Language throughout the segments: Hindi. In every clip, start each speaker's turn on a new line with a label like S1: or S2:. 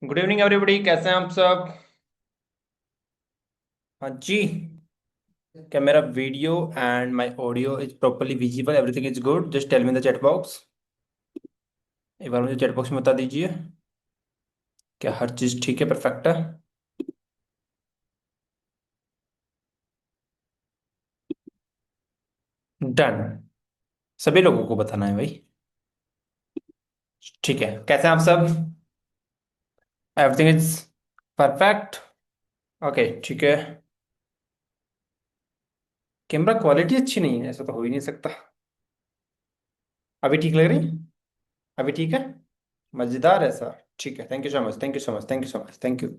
S1: गुड इवनिंग एवरीबॉडी, कैसे हैं आप सब। हाँ जी। क्या मेरा video and my audio is properly visible, everything is good? Just tell me in the chat box. एक बार मुझे चैट बॉक्स में बता दीजिए, क्या हर चीज़ ठीक है, परफेक्ट है? डन। सभी लोगों को बताना है भाई। ठीक है, कैसे हैं आप सब? Everything is perfect. ओके, ठीक है। कैमरा क्वालिटी अच्छी नहीं है, ऐसा तो हो ही नहीं सकता। अभी ठीक लग रही है? अभी ठीक है। मजेदार है सर। ठीक है, thank you so much, thank you so much, thank you so much, thank you.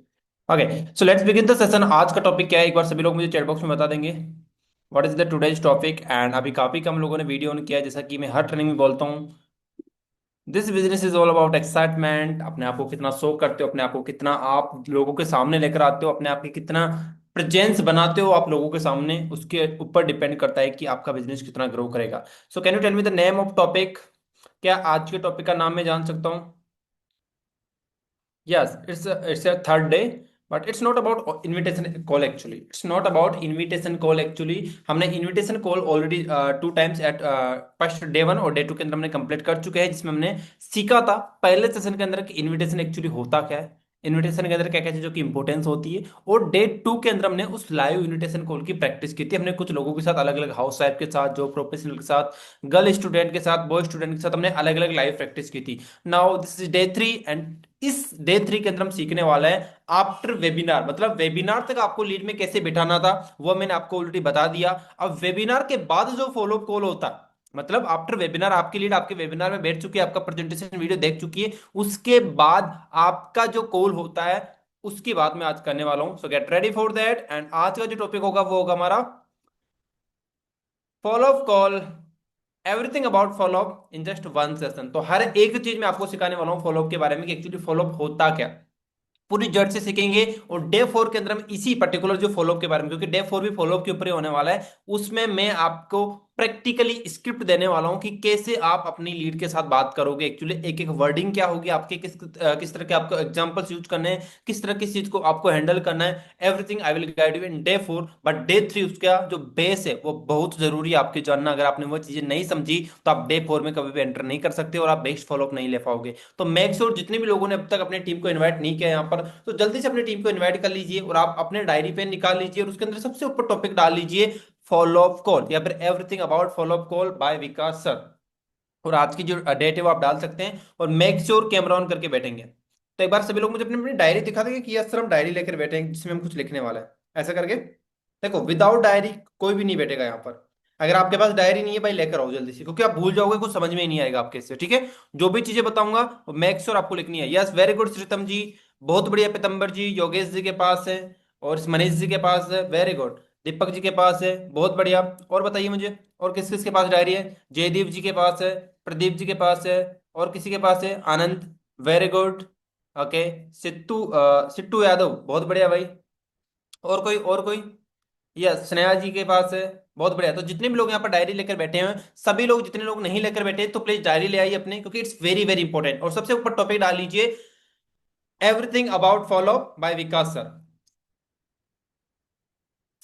S1: Okay, so let's begin the session. आज का टॉपिक क्या है, एक बार सभी लोग मुझे चैट बॉक्स में बता देंगे। What is the today's topic? And अभी काफी कम लोगों ने वीडियो ऑन किया है, जैसा कि मैं हर ट्रेनिंग में बोलता हूँ। This business is all about excitement. अपने आप को कितना शो करते हो, अपने आप को कितना आप लोगों के सामने लेकर आते हो, अपने आप की कितना प्रेजेंस बनाते हो आप लोगों के सामने, उसके ऊपर डिपेंड करता है कि आपका बिजनेस कितना ग्रो करेगा। So can you tell me the name of topic? क्या आज के टॉपिक का नाम मैं जान सकता हूँ? Yes, it's a third day, but it's not about invitation call actually. It's not about invitation call actually. हमने invitation call already two times at first day one और डे टू के अंदर हमने कंप्लीट कर चुके हैं, जिसमें हमने सीखा था पहले सेशन के अंदर कि इनविटेशन एक्चुअली होता क्या है, इनविटेशन के अंदर क्या क्या चीजों की इंपॉर्टेंस होती है। और डे टू के अंदर हमने उस लाइव इनविटेशन कॉल की प्रैक्टिस की थी। हमने कुछ लोगों के साथ, अलग अलग हाउस वाइफ के साथ, जो प्रोफेशनल के साथ, गर्ल स्टूडेंट के साथ, बॉय स्टूडेंट के साथ हमने अलग अलग लाइव प्रैक्टिस की थी। Now this is day three, and इस डे थ्री के अंदर हम सीखने वाला है आफ्टर वेबिनार, मतलब वेबिनार तक आपको लीड में कैसे बिठाना था वो मैंने आपको ऑलरेडी बता दिया। अब वेबिनार के बाद जो फॉलोअप कॉल होता है, मतलब आफ्टर वेबिनार आपकी लीड आपके वेबिनार में बैठ चुकी है, आपका प्रेजेंटेशन वीडियो देख चुकी है, उसके बाद आपका जो कॉल होता है उसकी बात मैं आज करने वाला हूं। सो get ready for that. And आज का जो टॉपिक होगा वो होगा हमारा follow up call, everything about follow up in just one session. तो हर एक चीज मैं आपको सिखाने वाला हूँ फॉलोअप के बारे में कि एक्चुअली फॉलोअप होता क्या, पूरी जड़ से सीखेंगे। और डे फोर के अंदर हम इसी पर्टिकुलर जो फॉलोअप के बारे में, क्योंकि डे फोर भी फॉलोअप के ऊपर ही होने वाला है, उसमें मैं आपको प्रैक्टिकली स्क्रिप्ट देने वाला हूं कि कैसे आप अपनी लीड के साथ बात करोगे, एक्चुअली एक एक वर्डिंग क्या होगी आपके, किस तरह के आपको एग्जांपल्स यूज करने हैं, किस तरह किस चीज को आपको हैंडल करना है, everything I will guide you in day four. But day three उसका जो बेस है वो बहुत जरूरी है आपके जानना। अगर आपने वो चीजें नहीं समझी तो आप डे फोर में कभी भी एंटर नहीं कर सकते और आप बेस्ट फॉलोअप नहीं ले पाओगे। तो मेक श्योर जितने भी लोगों ने अब तक अपनी टीम को इनवाइट नहीं किया यहाँ पर, तो जल्दी से अपनी टीम को इनवाइट कर लीजिए और आप अपने डायरी पेन निकाल लीजिए और उसके अंदर सबसे ऊपर टॉपिक डाल लीजिए फॉलोअप कॉल, या फिर everything about follow up call by Vikas sir. और आज की जो डेट है वो आप डाल सकते हैं और मेक श्योर कैमरा ऑन करके बैठेंगे। तो एक बार सभी लोग मुझे अपनी अपनी डायरी दिखा देंगे कि यस सर हम डायरी लेकर बैठेंगे जिसमें हम कुछ लिखने वाला है, ऐसा करके। देखो, विदाउट डायरी कोई भी नहीं बैठेगा यहाँ पर। अगर आपके पास डायरी नहीं है भाई, लेकर आओ जल्दी से, क्योंकि आप भूल जाओगे, कुछ समझ में ही नहीं आएगा आपके इससे, ठीक है। जो भी चीजें बताऊंगा वो मेक श्योर आपको लिखनी है। यस, वेरी गुड श्रीतम जी, बहुत बढ़िया। पीतम्बर जी, योगेश जी के पास है, और मनीष जी के पास है, वेरी गुड। दीपक जी के पास है, बहुत बढ़िया। और बताइए मुझे, और किस किस के पास डायरी है? जयदीप जी के पास है, प्रदीप जी के पास है, और किसी के पास है? आनंद, वेरी गुड। ओके। सिट्टू यादव, बहुत बढ़िया भाई। और कोई, और कोई? यस, स्नेहा जी के पास है, बहुत बढ़िया। तो जितने भी लोग यहाँ पर डायरी लेकर बैठे हैं, सभी लोग, जितने लोग नहीं लेकर बैठे तो प्लीज डायरी ले आइए अपने, क्योंकि इट्स वेरी वेरी इंपॉर्टेंट। और सबसे ऊपर टॉपिक डाल लीजिए everything about follow by Vikas sir.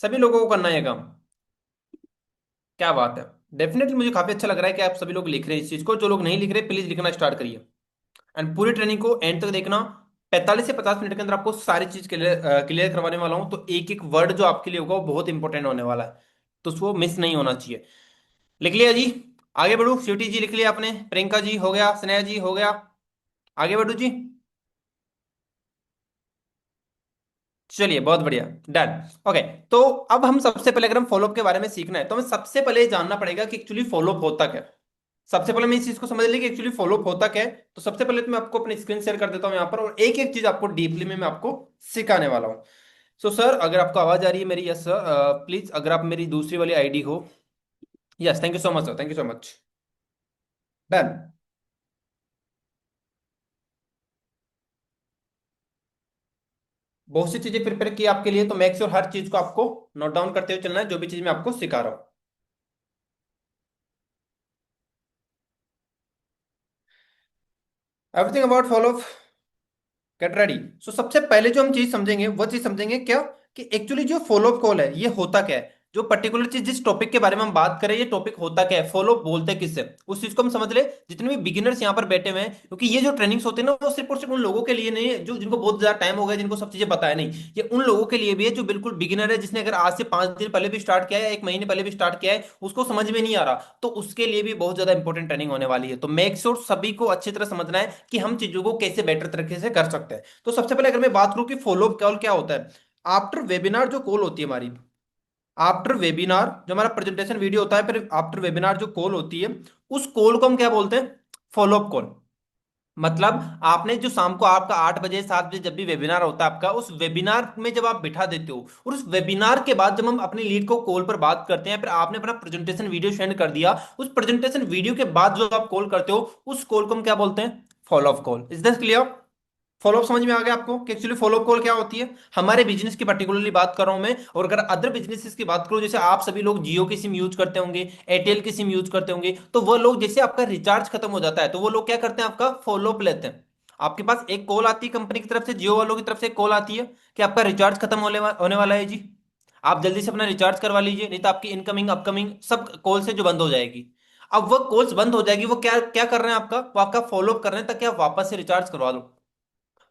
S1: सभी लोगों को करना है ये काम। क्या बात है। डेफिनेटली मुझे काफी अच्छा लग रहा है कि आप सभी लोग लिख रहे हैं इस चीज को। जो लोग नहीं लिख रहे प्लीज लिखना स्टार्ट करिए। एंड पूरी ट्रेनिंग को एंड तक देखना। 45 से 50 मिनट के अंदर आपको सारी चीज क्लियर क्लियर करवाने वाला हूं। तो एक एक वर्ड जो आपके लिए होगा वो बहुत इंपॉर्टेंट होने वाला है, तो उसको मिस नहीं होना चाहिए। लिख लिया जी? आगे बढ़ू? स्वीटी जी लिख लिया आपने? प्रियंका जी हो गया? स्नेहा जी हो गया? आगे बढ़ू जी? चलिए, बहुत बढ़िया। डन। ओके। तो अब हम सबसे पहले, अगर हम फॉलोअप के बारे में सीखना है तो हमें सबसे पहले ये जानना पड़ेगा कि एक्चुअली फॉलोअप होता क्या है। सबसे पहले मैं इस चीज को समझ ली कि एक्चुअली फॉलोअप होता क्या है। तो सबसे पहले तो मैं आपको अपनी स्क्रीन शेयर कर देता हूँ यहाँ पर, और एक एक चीज आपको डीपली में मैं आपको सिखाने वाला हूँ। सो सर, अगर आपको आवाज आ रही है मेरी? यस सर, प्लीज अगर आप मेरी दूसरी वाली आईडी हो। Yes, thank you so much sir, thank you so much. Done. बहुत सी चीजें प्रिपेयर की आपके लिए, तो मेक श्योर हर चीज को आपको नोट डाउन करते हुए चलना है, जो भी चीज मैं आपको सिखा रहा हूँ। Everything about follow, get ready. So सबसे पहले जो हम चीज समझेंगे वो चीज समझेंगे क्या, कि एक्चुअली जो फॉलो अप कॉल है ये होता क्या है। जो पर्टिकुलर चीज जिस टॉपिक के बारे में हम बात करें, ये टॉपिक होता क्या है, फॉलो अप बोलते किससे, उस चीज को हम समझ ले। जितने भी बिगिनर्स यहाँ पर बैठे हुए हैं, क्योंकि ये जो ट्रेनिंग्स होते हैं ना, वो सिर्फ और सिर्फ उन लोगों के लिए नहीं है जो जिनको बहुत ज्यादा टाइम हो गया, जिनको सब चीजें पता है नहीं। ये उन लोगों के लिए भी है जो बिल्कुल बिगिनर है, जिसने अगर आज से 5 दिन पहले भी स्टार्ट किया है या 1 महीने पहले भी स्टार्ट किया है, उसको समझ में नहीं आ रहा, तो उसके लिए भी बहुत ज्यादा इंपॉर्टेंट ट्रेनिंग होने वाली है। तो मेक श्योर सभी को अच्छी तरह समझना है कि हम चीजों को कैसे बेटर तरीके से कर सकते हैं। तो सबसे पहले अगर मैं बात करूं कि फॉलो अप कॉल क्या होता है, आफ्टर वेबिनार जो कॉल होती है हमारी, आफ्टर वेबिनार जो हमारा प्रेजेंटेशन वीडियो होता है, फिर आफ्टर वेबिनार जो कॉल होती है, उस कॉल को हम क्या बोलते हैं, फॉलो अप कॉल। मतलब आपने जो शाम को आपका 8 बजे 7 बजे जब भी वेबिनार होता है आपका, उस वेबिनार में जब आप बिठा देते हो, और उस वेबिनार के बाद जब हम अपनी लीड को कॉल पर बात करते हैं, फिर आपने अपना प्रेजेंटेशन वीडियो सेंड कर दिया, उस प्रेजेंटेशन वीडियो के बाद जो आप कॉल करते हो, उस कॉल को हम क्या बोलते हैं, follow up call. Is this clear? Follow up समझ में आ गया आपको कि एक्चुअली फॉलोअप कॉल क्या होती है। हमारे बिजनेस की पर्टिकुलरली बात कर रहा हूं मैं, और अगर अदर बिजनेसेस की बात करूं, जैसे आप सभी लोग जियो की सिम यूज करते होंगे, एयरटेल की सिम यूज करते होंगे, तो वो लोग जैसे आपका रिचार्ज खत्म हो जाता है, तो वो लोग क्या करते हैं, आपका फॉलोअप लेते हैं। आपके पास एक कॉल आती है कंपनी की तरफ से, जियो वालों की तरफ से एक कॉल आती है कि आपका रिचार्ज खत्म होने वाला है जी, आप जल्दी से अपना रिचार्ज करवा लीजिए, नहीं तो आपकी इनकमिंग अपकमिंग सब कॉल से जो बंद हो जाएगी। अब वो कॉल्स बंद हो जाएगी, वो क्या क्या कर रहे हैं आपका, वो आपका फॉलोअप कर रहे हैं ताकि आप वापस से रिचार्ज करवा लो।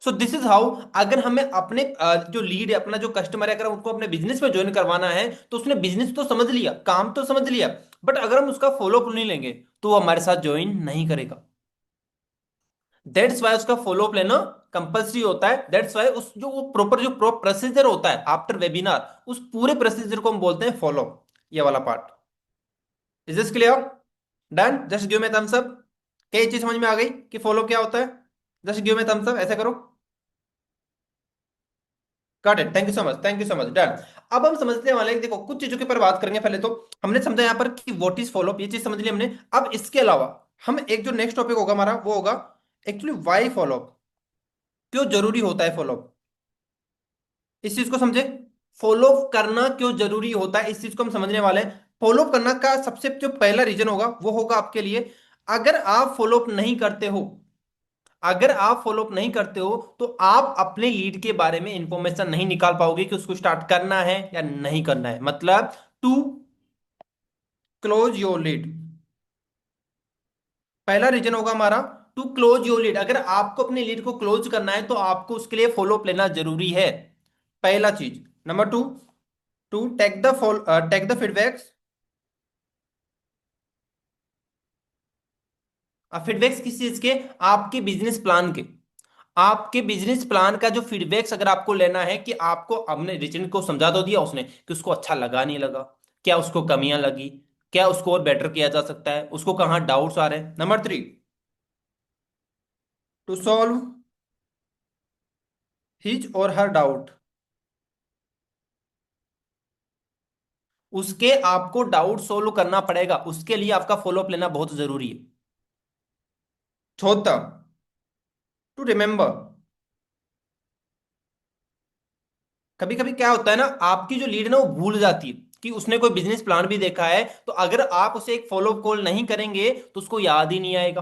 S1: सो दिस इज हाउ, अगर हमें अपने जो लीड है, अपना जो कस्टमर है, अगर उनको अपने बिजनेस में ज्वाइन करवाना है, तो उसने बिजनेस तो समझ लिया, काम तो समझ लिया, बट अगर हम उसका फॉलोअप नहीं लेंगे, तो वो हमारे साथ ज्वाइन नहीं करेगा। दैट्स वाई उसका फॉलोअप लेना कंपल्सरी होता है। दैट्स वाई उस जो वो प्रॉपर जो प्रोसीजर होता है आफ्टर वेबिनार, उस पूरे प्रोसीजर को हम बोलते हैं फॉलोअप, ये वाला part. Is this clear? Done? Just give me thumbs up. क्या ये चीज समझ में आ गई कि फॉलोअप क्या होता है? Just give me thumbs up, ऐसा करो। Got it, thank you so much, thank you so much, done. अब हम समझने वाले हैं, देखो कुछ चीजों के ऊपर बात करेंगे। पहले तो हमने समझा यहाँ पर कि व्हाट इज फॉलोअप, ये चीज समझ ली हमने। अब इसके अलावा हम एक जो नेक्स्ट टॉपिक होगा हमारा, वो होगा एक्चुअली वाई फॉलोअप, क्यों जरूरी होता है फॉलोअप, इस चीज को समझे। फॉलोअप करना क्यों जरूरी होता है, इस चीज को हम समझने वाले हैं। फॉलोअप करना का सबसे जो पहला रीजन होगा वो होगा आपके लिए, अगर आप फॉलोअप नहीं करते हो, अगर आप फॉलोअप नहीं करते हो, तो आप अपने लीड के बारे में इंफॉर्मेशन नहीं निकाल पाओगे कि उसको स्टार्ट करना है या नहीं करना है। मतलब टू क्लोज योर लीड, पहला रीजन होगा हमारा, टू क्लोज योर लीड। अगर आपको अपने लीड को क्लोज करना है, तो आपको उसके लिए फॉलोअप लेना जरूरी है, पहला चीज। Number two, to take the feedbacks. Feedbacks किस चीज के, आपके बिजनेस प्लान के। आपके बिजनेस प्लान का जो फीडबैक्स अगर आपको लेना है, कि आपको अपने रिजल्ट को समझा तो दिया उसने कि उसको अच्छा लगा नहीं लगा, क्या उसको कमियां लगी, क्या उसको और बेटर किया जा सकता है, उसको कहाँ डाउट्स आ रहे हैं। Number three, to solve his or her doubt, उसके आपको डाउट सोल्व करना पड़ेगा, उसके लिए आपका फॉलोअप लेना बहुत जरूरी है। चौथा, टू रिमेंबर। कभी कभी क्या होता है ना, आपकी जो लीड है ना वो भूल जाती है कि उसने कोई बिजनेस प्लान भी देखा है, तो अगर आप उसे एक फॉलो कॉल नहीं करेंगे, तो उसको याद ही नहीं आएगा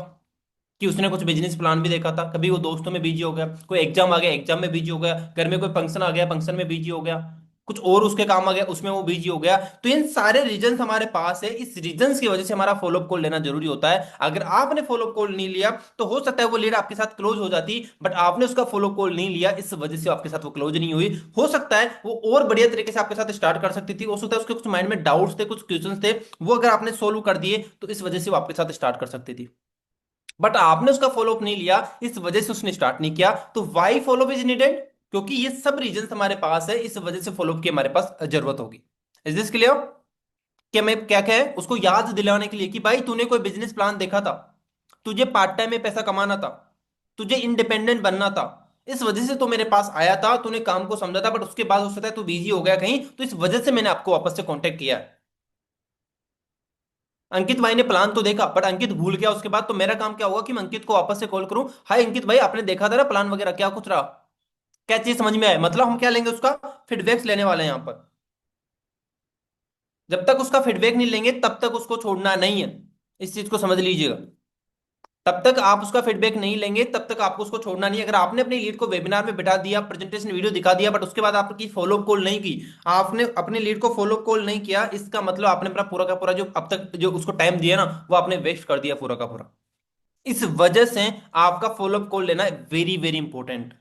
S1: कि उसने कुछ बिजनेस प्लान भी देखा था। कभी वो दोस्तों में बिजी हो गया, कोई एग्जाम आ गया एग्जाम में बिजी हो गया, घर में कोई फंक्शन आ गया फंक्शन में बिजी हो गया, कुछ और उसके काम आ गया उसमें वो बिजी हो गया। तो इन सारे रीजंस हमारे पास है, इस रीजंस की वजह से हमारा फॉलोअप कॉल लेना जरूरी होता है। अगर आपने फॉलोअप कॉल नहीं लिया, तो हो सकता है वो लीड आपके साथ क्लोज हो जाती, बट आपने उसका फॉलो कॉल नहीं लिया, इस वजह से आपके साथ वो क्लोज नहीं हुई। हो सकता है वो और बढ़िया तरीके से आपके साथ स्टार्ट कर सकती थी, हो सकता है उसके कुछ माइंड में डाउट्स थे, कुछ क्वेश्चंस थे, वो अगर आपने सोल्व कर दिए, तो इस वजह से वो आपके साथ स्टार्ट कर सकती थी। बट आपने उसका फॉलोअप नहीं लिया, इस वजह से उसने स्टार्ट नहीं किया। तो वाई फॉलोअप इज नीडेड, क्योंकि ये सब रीजन हमारे पास है, इस वजह से फॉलोअप की हमारे पास जरूरत होगी। Is this clear? कि मैं क्या क्या है उसको याद दिलाने के लिए कि भाई तूने कोई बिजनेस प्लान देखा था, तुझे पार्ट टाइम में पैसा कमाना था, तुझे इंडिपेंडेंट बनना था, इस वजह से तो मेरे पास आया था, तूने काम को समझा था, बट उसके बाद हो सकता है तू बिजी हो गया कहीं, तो इस वजह से मैंने आपको वापस से कांटेक्ट किया है। अंकित भाई ने प्लान तो देखा, बट अंकित भूल गया उसके बाद, तो मेरा काम क्या होगा कि मैं अंकित को वापस से कॉल करूं, हाय अंकित भाई आपने देखा था ना प्लान वगैरह, क्या कुछ रहा, क्या चीज समझ में आया। मतलब हम क्या लेंगे, उसका फीडबैक्स लेने वाले हैं यहां पर। जब तक उसका फीडबैक नहीं लेंगे, तब तक उसको छोड़ना नहीं है, इस चीज को समझ लीजिएगा। तब तक आप उसका फीडबैक नहीं लेंगे, तब तक आपको उसको छोड़ना नहीं है। अगर आपने अपनी लीड को वेबिनार में बिठा दिया, प्रेजेंटेशन वीडियो दिखा दिया, बट उसके बाद आपकी फॉलो अप कॉल नहीं की, आपने अपनी लीड को फॉलो अप कॉल नहीं किया, इसका मतलब आपने अपना पूरा का पूरा जो अब तक जो उसको टाइम दिया ना, वो आपने वेस्ट कर दिया पूरा का पूरा। इस वजह से आपका फॉलो अप कॉल लेना very very important.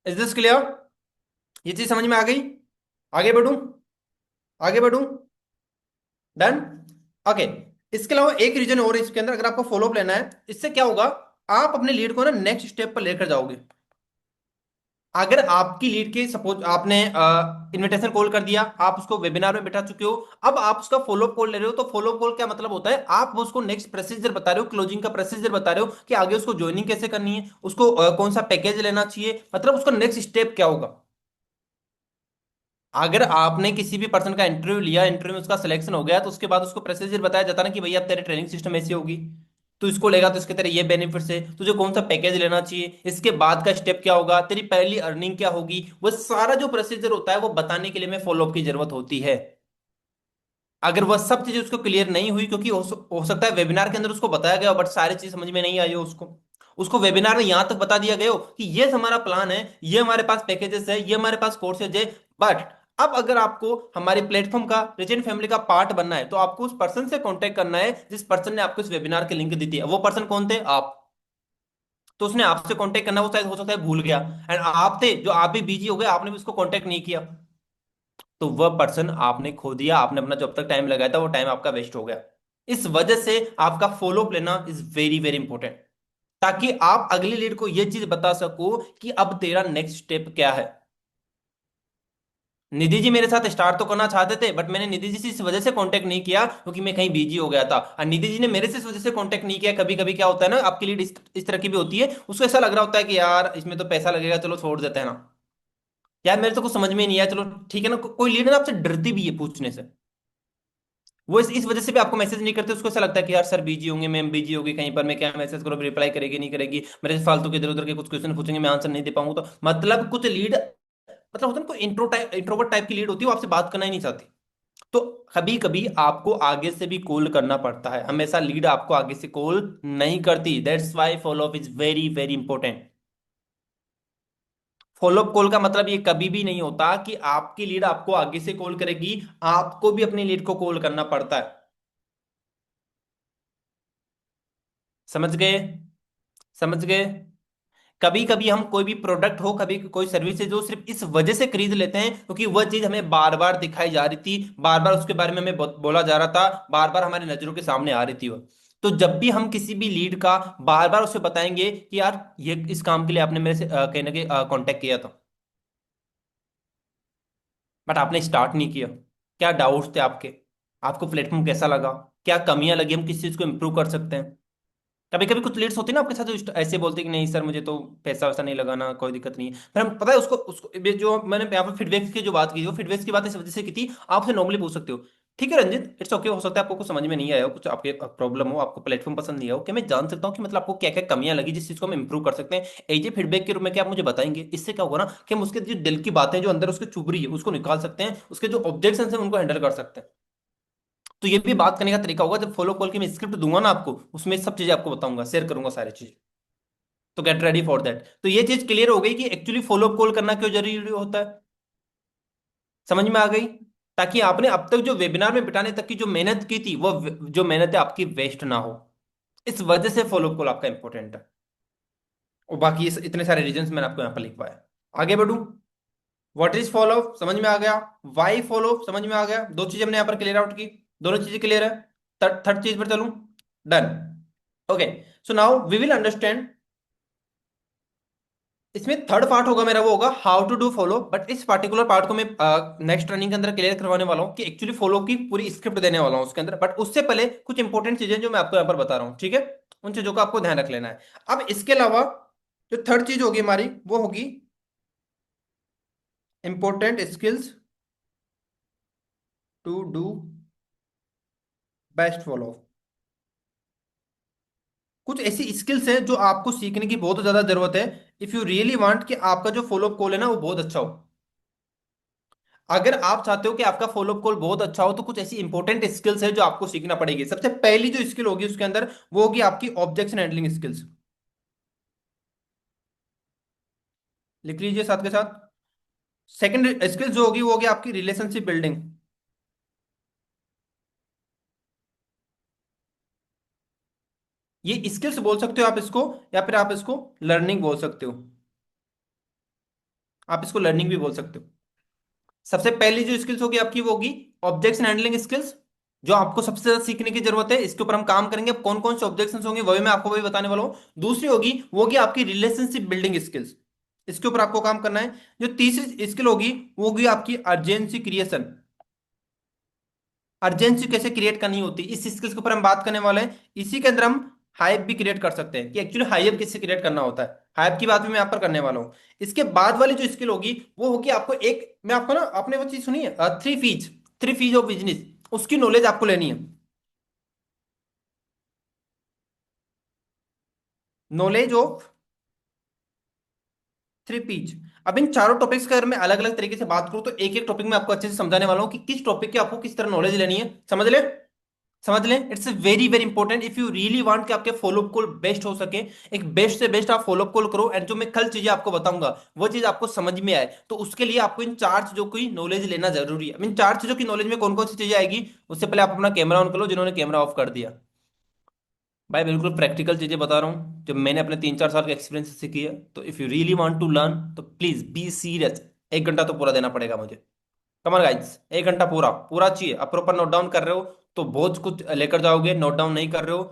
S1: Is this clear? ये चीज समझ में आ गई? आगे बढ़ूं? आगे बढ़ूं? डन? ओके। इसके अलावा एक रीजन और है इसके अंदर, अगर आपको फॉलोअप लेना है, इससे क्या होगा, आप अपने लीड को ना नेक्स्ट स्टेप पर लेकर जाओगे। अगर आपकी लीड के सपोज आपने इनविटेशन कॉल कर दिया, आप उसको वेबिनार में बैठा चुके हो, अब आप उसका फॉलोअप कॉल ले रहे हो, तो फॉलोअप कॉल क्या मतलब होता है, आप उसको नेक्स्ट प्रोसीजर बता रहे हो, क्लोजिंग का प्रोसीजर बता रहे हो कि आगे उसको ज्वाइनिंग कैसे करनी है, उसको कौन सा पैकेज लेना चाहिए, मतलब उसका नेक्स्ट स्टेप क्या होगा। अगर आपने किसी भी पर्सन का इंटरव्यू लिया, इंटरव्यू में उसका सिलेक्शन हो गया, तो उसके बाद उसको प्रोसीजर बताया जाता है ना कि भैया अब तेरे ट्रेनिंग सिस्टम ऐसी होगी, तो इसको लेगा तो इसके तेरे ये बेनिफिट्स है, तुझे कौन सा पैकेज लेना चाहिए, इसके बाद का स्टेप क्या होगा, तेरी पहली अर्निंग क्या होगी, वो सारा जो प्रोसीजर होता है वो बताने के लिए में फॉलोअप की जरूरत होती है। अगर वह सब चीजें उसको क्लियर नहीं हुई, क्योंकि हो सकता है वेबिनार के अंदर उसको बताया गया बट सारी चीज समझ में नहीं आई हो उसको, उसको वेबिनार में यहां तक बता दिया गया हो कि ये हमारा प्लान है, ये हमारे पास पैकेजेस है, ये हमारे पास कोर्सेज है, बट अब अगर आपको हमारे प्लेटफॉर्म का रिजेंट फैमिली का पार्ट बनना है, तो आपको उस पर्सन से कांटेक्ट करना है जिस पर्सन ने आपको इस वेबिनार की लिंक दी थी। वो पर्सन कौन थे? आप। तो उसने आपसे कांटेक्ट करना, वो शायद हो सकता है भूल गया, एंड आप थे जो आप भी बिजी हो गए, आपने भी उसको कांटेक्ट नहीं किया, तो वह पर्सन आपने खो दिया, आपने अपना जो अब तक टाइम लगाया था वो टाइम आपका वेस्ट हो गया। इस वजह से आपका फॉलो अप लेना इज वेरी वेरी इंपॉर्टेंट, ताकि आप अगली लीड को यह चीज बता सको कि अब तेरा नेक्स्ट स्टेप क्या है। निधि जी मेरे साथ स्टार्ट तो करना चाहते थे, बट मैंने निधि जी से इस वजह से कांटेक्ट नहीं किया क्योंकि मैं कहीं बिजी हो गया था, और निधि जी ने मेरे से इस वजह से कांटेक्ट नहीं किया। कभी कभी क्या होता है ना, आपकी लीड इस तरह की भी होती है, उसको ऐसा लग रहा होता है कि यार इसमें तो पैसा लगेगा, चलो छोड़ देते हैं ना, यार मेरे तो कुछ समझ में नहीं आया, चलो ठीक है ना। कोई लीड ना आपसे डरती भी है पूछने से, वो इस वजह से भी आपको मैसेज नहीं करते, उसको ऐसा लगता है कि यार सर बिजी होंगे, मैम बिजी होगी कहीं पर, मैं क्या मैसेज करूँ, रिप्लाई करेगी नहीं करेगी, मेरे से फालतू के इधर उधर के कुछ क्वेश्चन पूछेंगे, मैं आंसर नहीं दे पाऊंगा, तो मतलब कुछ लीड, मतलब होता है ना कोई इंट्रोवर्ट टाइप की लीड होती है, वो आपसे बात करना ही नहीं चाहती। तो कभी कभी आपको आगे से भी कॉल करना पड़ता है, हमेशा लीड आपको आगे से कॉल नहीं करती, that's why follow up is very very important. Follow up call का मतलब ये कभी भी नहीं होता कि आपकी लीड आपको आगे से कॉल करेगी, आपको भी अपनी लीड को कॉल करना पड़ता है। समझ गए? समझ गए? कभी कभी हम कोई भी प्रोडक्ट हो, कभी कोई सर्विस है, जो सिर्फ इस वजह से खरीद लेते हैं क्योंकि वह चीज हमें बार बार दिखाई जा रही थी, बार बार उसके बारे में हमें बोला जा रहा था, बार बार हमारी नजरों के सामने आ रही थी वो। तो जब भी हम किसी भी लीड का बार बार उसे बताएंगे कि यार ये इस काम के लिए आपने मेरे से कहीं ना कहीं कांटेक्ट किया था, बट आपने स्टार्ट नहीं किया, क्या डाउट्स थे आपके, आपको प्लेटफॉर्म कैसा लगा, क्या कमियां लगी, हम किस चीज को इंप्रूव कर सकते हैं। कभी कभी कुछ लीड्स होती है ना आपके साथ, जो ऐसे बोलते हैं कि नहीं सर मुझे तो पैसा वैसा नहीं लगाना, कोई दिक्कत नहीं है, फिर हम पता है उसको उसको ये जो मैंने यहाँ पर फीडबैक की जो बात की, वो फीडबैक की बात इस वजह से की थी, आप उसे नॉर्मली पूछ सकते हो, ठीक है रंजित इट्स ओके, हो सकता है आपको कुछ समझ में नहीं आया हो, कुछ आपके प्रॉब्लम हो, आपको प्लेटफॉर्म पसंद नहीं आया हो, क्या मैं जान सकता हूँ कि मतलब आपको क्या क्या कमियां लगी जिस चीज को हम इंप्रूव कर सकते हैं, एजे फीडबैक के रूप में क्या आप मुझे बताएंगे, इससे क्या होगा ना कि हम उसके जो दिल की बातें जो अंदर उसके चुभ रही है उसको निकाल सकते हैं, उसके जो ऑब्जेक्शन है उनको हैंडल कर सकते हैं। तो ये भी बात करने का तरीका होगा, जब फॉलो कॉल की मैं स्क्रिप्ट दूंगा ना आपको, उसमें सब चीजें आपको बताऊंगा, शेयर करूंगा सारी चीज। तो गेट रेडी फॉर दैट। तो ये चीज क्लियर हो गई कि एक्चुअली फॉलो कॉल करना क्यों जरूरी होता है, समझ में आ गई? ताकि आपने अब तक जो वेबिनार में बिताने तक की जो मेहनत की थी, वो जो मेहनत है आपकी वेस्ट ना हो, इस वजह से फॉलो कॉल आपका इंपॉर्टेंट है। और बाकी इतने सारे रीजंस मैंने आपको यहाँ पर लिखवाया। आगे बढ़ूं? व्हाट इज फॉलो समझ में आ गया, वाई फॉलो समझ में आ गया, दो चीजें हमने यहाँ पर क्लियर आउट की, दोनों चीजें क्लियर है। थर्ड चीज पर चलूं? Done. Okay. So now we will understand, इसमें थर्ड पार्ट होगा मेरा, वो होगा how to do follow, but इस पर्टिकुलर पार्ट को मैं नेक्स्ट रनिंग के अंदर क्लियर करवाने वाला हूँ कि एक्चुअली फॉलो की पूरी स्क्रिप्ट देने वाला हूँ उसके अंदर, बट उससे पहले कुछ इंपॉर्टेंट चीजें जो मैं आपको यहाँ पर बता रहा हूँ, ठीक है, उन चीजों का आपको ध्यान रख लेना है। अब इसके अलावा जो थर्ड चीज होगी हमारी, वो होगी important skills to do best follow. कुछ ऐसी स्किल्स हैं जो आपको सीखने की बहुत ज्यादा जरूरत है, इफ यू रियली वांट कि आपका जो फॉलो अप कॉल है ना वो बहुत अच्छा हो। अगर आप चाहते हो कि आपका फॉलोअप कॉल बहुत अच्छा हो तो कुछ ऐसी इंपॉर्टेंट स्किल्स है जो आपको सीखना पड़ेगी। सबसे पहली जो स्किल होगी उसके अंदर, वो होगी आपकी ऑब्जेक्शन हैंडलिंग स्किल्स। लिख लीजिए साथ के साथ। सेकंड स्किल जो होगी वो होगी आपकी रिलेशनशिप बिल्डिंग। ये स्किल्स बोल सकते हो आप इसको, या फिर आप इसको लर्निंग बोल सकते हो। आप इसको लर्निंग भी बोल सकते हो। सबसे पहली जो स्किल्स होगी आपकी वो होगी ऑब्जेक्शन हैंडलिंग स्किल्स, जो आपको सबसे ज्यादा सीखने की जरूरत है। इसके ऊपर हम काम करेंगे। अब कौन कौन से ऑब्जेक्शंस होंगे वही मैं आपको वही बताने वाला हूँ। दूसरी होगी वो होगी आपकी रिलेशनशिप बिल्डिंग स्किल्स। इसके ऊपर आपको काम करना है। जो तीसरी स्किल होगी वो होगी आपकी अर्जेंसी क्रिएशन। अर्जेंसी कैसे क्रिएट करनी होती है, इस स्किल्स के ऊपर हम बात करने वाले हैं। इसी के अंदर हम हाइप भी क्रिएट कर सकते हैं कि एक्चुअली हाइप कैसे क्रिएट करना होता है। हाइप की बात भी मैं यहाँ पर करने वाला हूँ। इसके बाद वाली जो स्किल होगी वो होगी आपको एक, मैं आपको ना, आपने वो चीज सुनी है, थ्री फीज ऑफ बिजनेस, उसकी नॉलेज आपको लेनी है। Knowledge of three peach. अब इन चारों टॉपिक्स का अगर मैं अलग अलग तरीके से बात करूं तो एक एक टॉपिक में आपको अच्छे से समझाने वाला हूं कि किस टॉपिक की आपको किस तरह नॉलेज लेनी है। समझ ले, समझ लें। It's very very important if you really want कि आपके फॉलोअप कॉल बेस्ट हो सके। एक बेस्ट से बेस्ट आप फॉलोअप कॉल करो, एंड जो मैं कल चीजें आपको बताऊंगा वो चीज आपको समझ में आए, तो उसके लिए आपको इन चार चीजों की नॉलेज लेना जरूरी है। अब इन चार चीजों की नॉलेज में कौन कौन सी चीजें आएगी, उससे पहले आप अपना कैमरा ऑन कर लो जिन्होंने कैमरा ऑफ कर दिया। भाई बिल्कुल प्रैक्टिकल चीजें बता रहा हूँ जब मैंने अपने 3 4 साल के एक्सपीरियंस से की है। तो if you really want to learn तो प्लीज बी सीरियस। 1 घंटा तो पूरा देना पड़ेगा मुझे। कमर गाइस, 1 घंटा पूरा पूरा चाहिए। अब प्रॉपर नोट डाउन कर रहे हो तो बहुत कुछ लेकर जाओगे, नोट डाउन नहीं कर रहे हो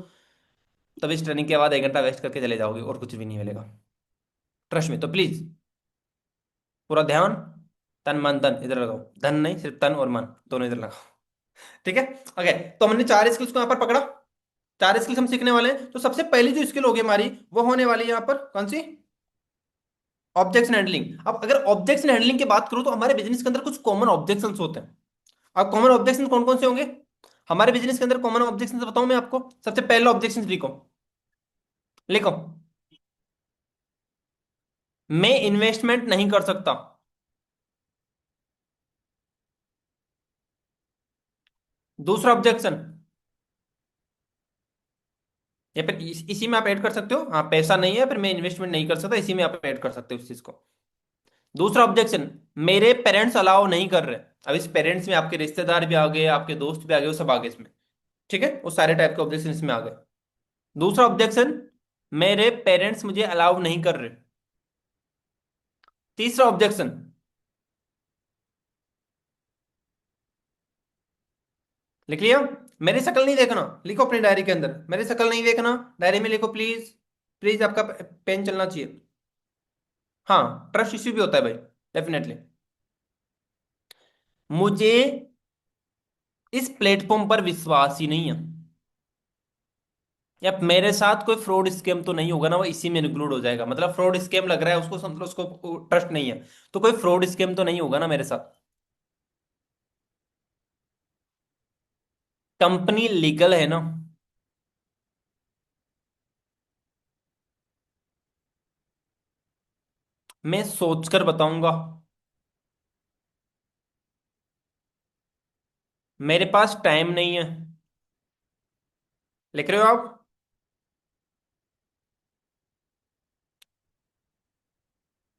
S1: तब इस ट्रेनिंग के बाद 1 घंटा वेस्ट करके चले जाओगे और कुछ भी नहीं मिलेगा। ट्रस्ट में, तो प्लीज पूरा ध्यान, तन मन धन इधर लगाओ। धन नहीं, सिर्फ तन और मन दोनों इधर लगाओ। ठीक है। ओके, तो हमने चार स्किल्स को यहाँ पर पकड़ा। चार स्किल्स हम सीखने वाले हैं। तो सबसे पहली जो स्किल होगी हमारी वो होने वाली है यहाँ पर कौन सी, ऑब्जेक्शन हैंडलिंग। अब अगर ऑब्जेक्शन हैंडलिंग की बात करूं तो हमारे बिजनेस के अंदर कुछ कॉमन ऑब्जेक्शंस होते हैं। अब कॉमन ऑब्जेक्शन कौन कौन से होंगे हमारे बिजनेस के अंदर? कॉमन ऑब्जेक्शन बताऊं मैं आपको। सबसे पहला ऑब्जेक्शन लिखो, लिखो। मैं इन्वेस्टमेंट नहीं कर सकता। दूसरा ऑब्जेक्शन, या फिर इसी में आप ऐड कर सकते हो, हाँ पैसा नहीं है फिर मैं इन्वेस्टमेंट नहीं कर सकता, इसी में आप ऐड कर सकते हो इस चीज को। दूसरा ऑब्जेक्शन, मेरे पेरेंट्स अलाउ नहीं कर रहे। अब इस पेरेंट्स में आपके रिश्तेदार भी आ गए, आपके दोस्त भी आ गए, वो सब आ गए इसमें। ठीक है, वो सारे टाइप के ऑब्जेक्शन इसमें आ गए। दूसरा ऑब्जेक्शन, मेरे पेरेंट्स मुझे अलाउ नहीं कर रहे। तीसरा ऑब्जेक्शन, लिख लिया? मेरी शक्ल नहीं देखना, लिखो अपनी डायरी के अंदर, मेरी शक्ल नहीं देखना। डायरी में लिखो प्लीज। प्लीज आपका पेन चलना चाहिए। हाँ, ट्रस्ट इश्यू भी होता है भाई, डेफिनेटली। मुझे इस प्लेटफॉर्म पर विश्वास ही नहीं है। या मेरे साथ कोई फ्रॉड स्कैम तो नहीं होगा ना, वो इसी में इंक्लूड हो जाएगा। मतलब फ्रॉड स्कैम लग रहा है उसको, समझ लो उसको ट्रस्ट नहीं है, तो कोई फ्रॉड स्कैम तो नहीं होगा ना मेरे साथ। कंपनी लीगल है ना? मैं सोचकर बताऊंगा। मेरे पास टाइम नहीं है। लिख रहे हो आप?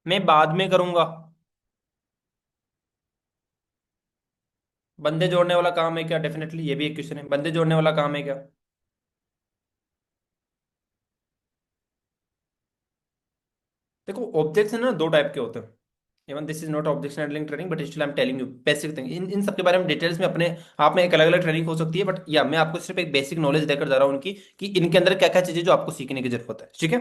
S1: मैं बाद में करूंगा। बंदे जोड़ने वाला काम है क्या? डेफिनेटली ये भी एक क्वेश्चन है, बंदे जोड़ने वाला काम है क्या? देखो ऑब्जेक्शन ना दो टाइप के होते हैं। Even this is not objection handling training but still I am telling you basic thing. इन इन सब के बारे में डिटेल्स में अपने आप में एक अलग अलग ट्रेनिंग हो सकती है, बट या मैं आपको सिर्फ एक बेसिक नॉलेज देकर जा रहा हूँ उनकी, कि इनके अंदर क्या क्या चीजें जो आपको सीखने की जरूरत है। ठीक है,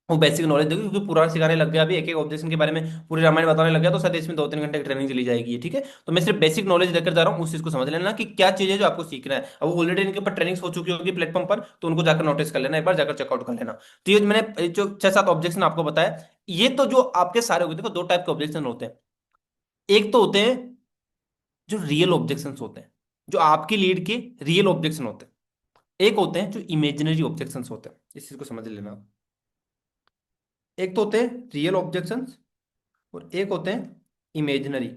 S1: वो बेसिक नॉलेज देखो, क्योंकि पूरा सिखाने लग गया अभी एक एक ऑब्जेक्शन के बारे में पूरी रामायण बताने लग गया तो शायद इसमें 2 3 घंटे की ट्रेनिंग चली जाएगी। ठीक है, तो मैं सिर्फ बेसिक नॉलेज देकर जा रहा हूँ, उस चीज को समझ लेना कि क्या चीज है जो आपको सीखना है। अब ऑलरेडी इनके ऊपर ट्रेनिंग्स हो चुकी होगी प्लेटफॉर्म पर, तो उनको जाकर नोटिस कर लेना, एक बार जाकर चेकआउट कर लेना। तो ये मैंने जो 6 7 ऑब्जेक्शन आपको बताया, ये तो जो आपके सारे होते हैं। देखो दो टाइप के ऑब्जेक्शन होते हैं। एक तो होते हैं जो रियल ऑब्जेक्शंस होते हैं, जो आपकी लीड के रियल ऑब्जेक्शन होते हैं। एक होते हैं जो इमेजिनरी ऑब्जेक्शंस होते हैं, इस चीज को समझ लेना आप। एक तो होते हैं रियल ऑब्जेक्शंस और एक होते हैं इमेजिनरी।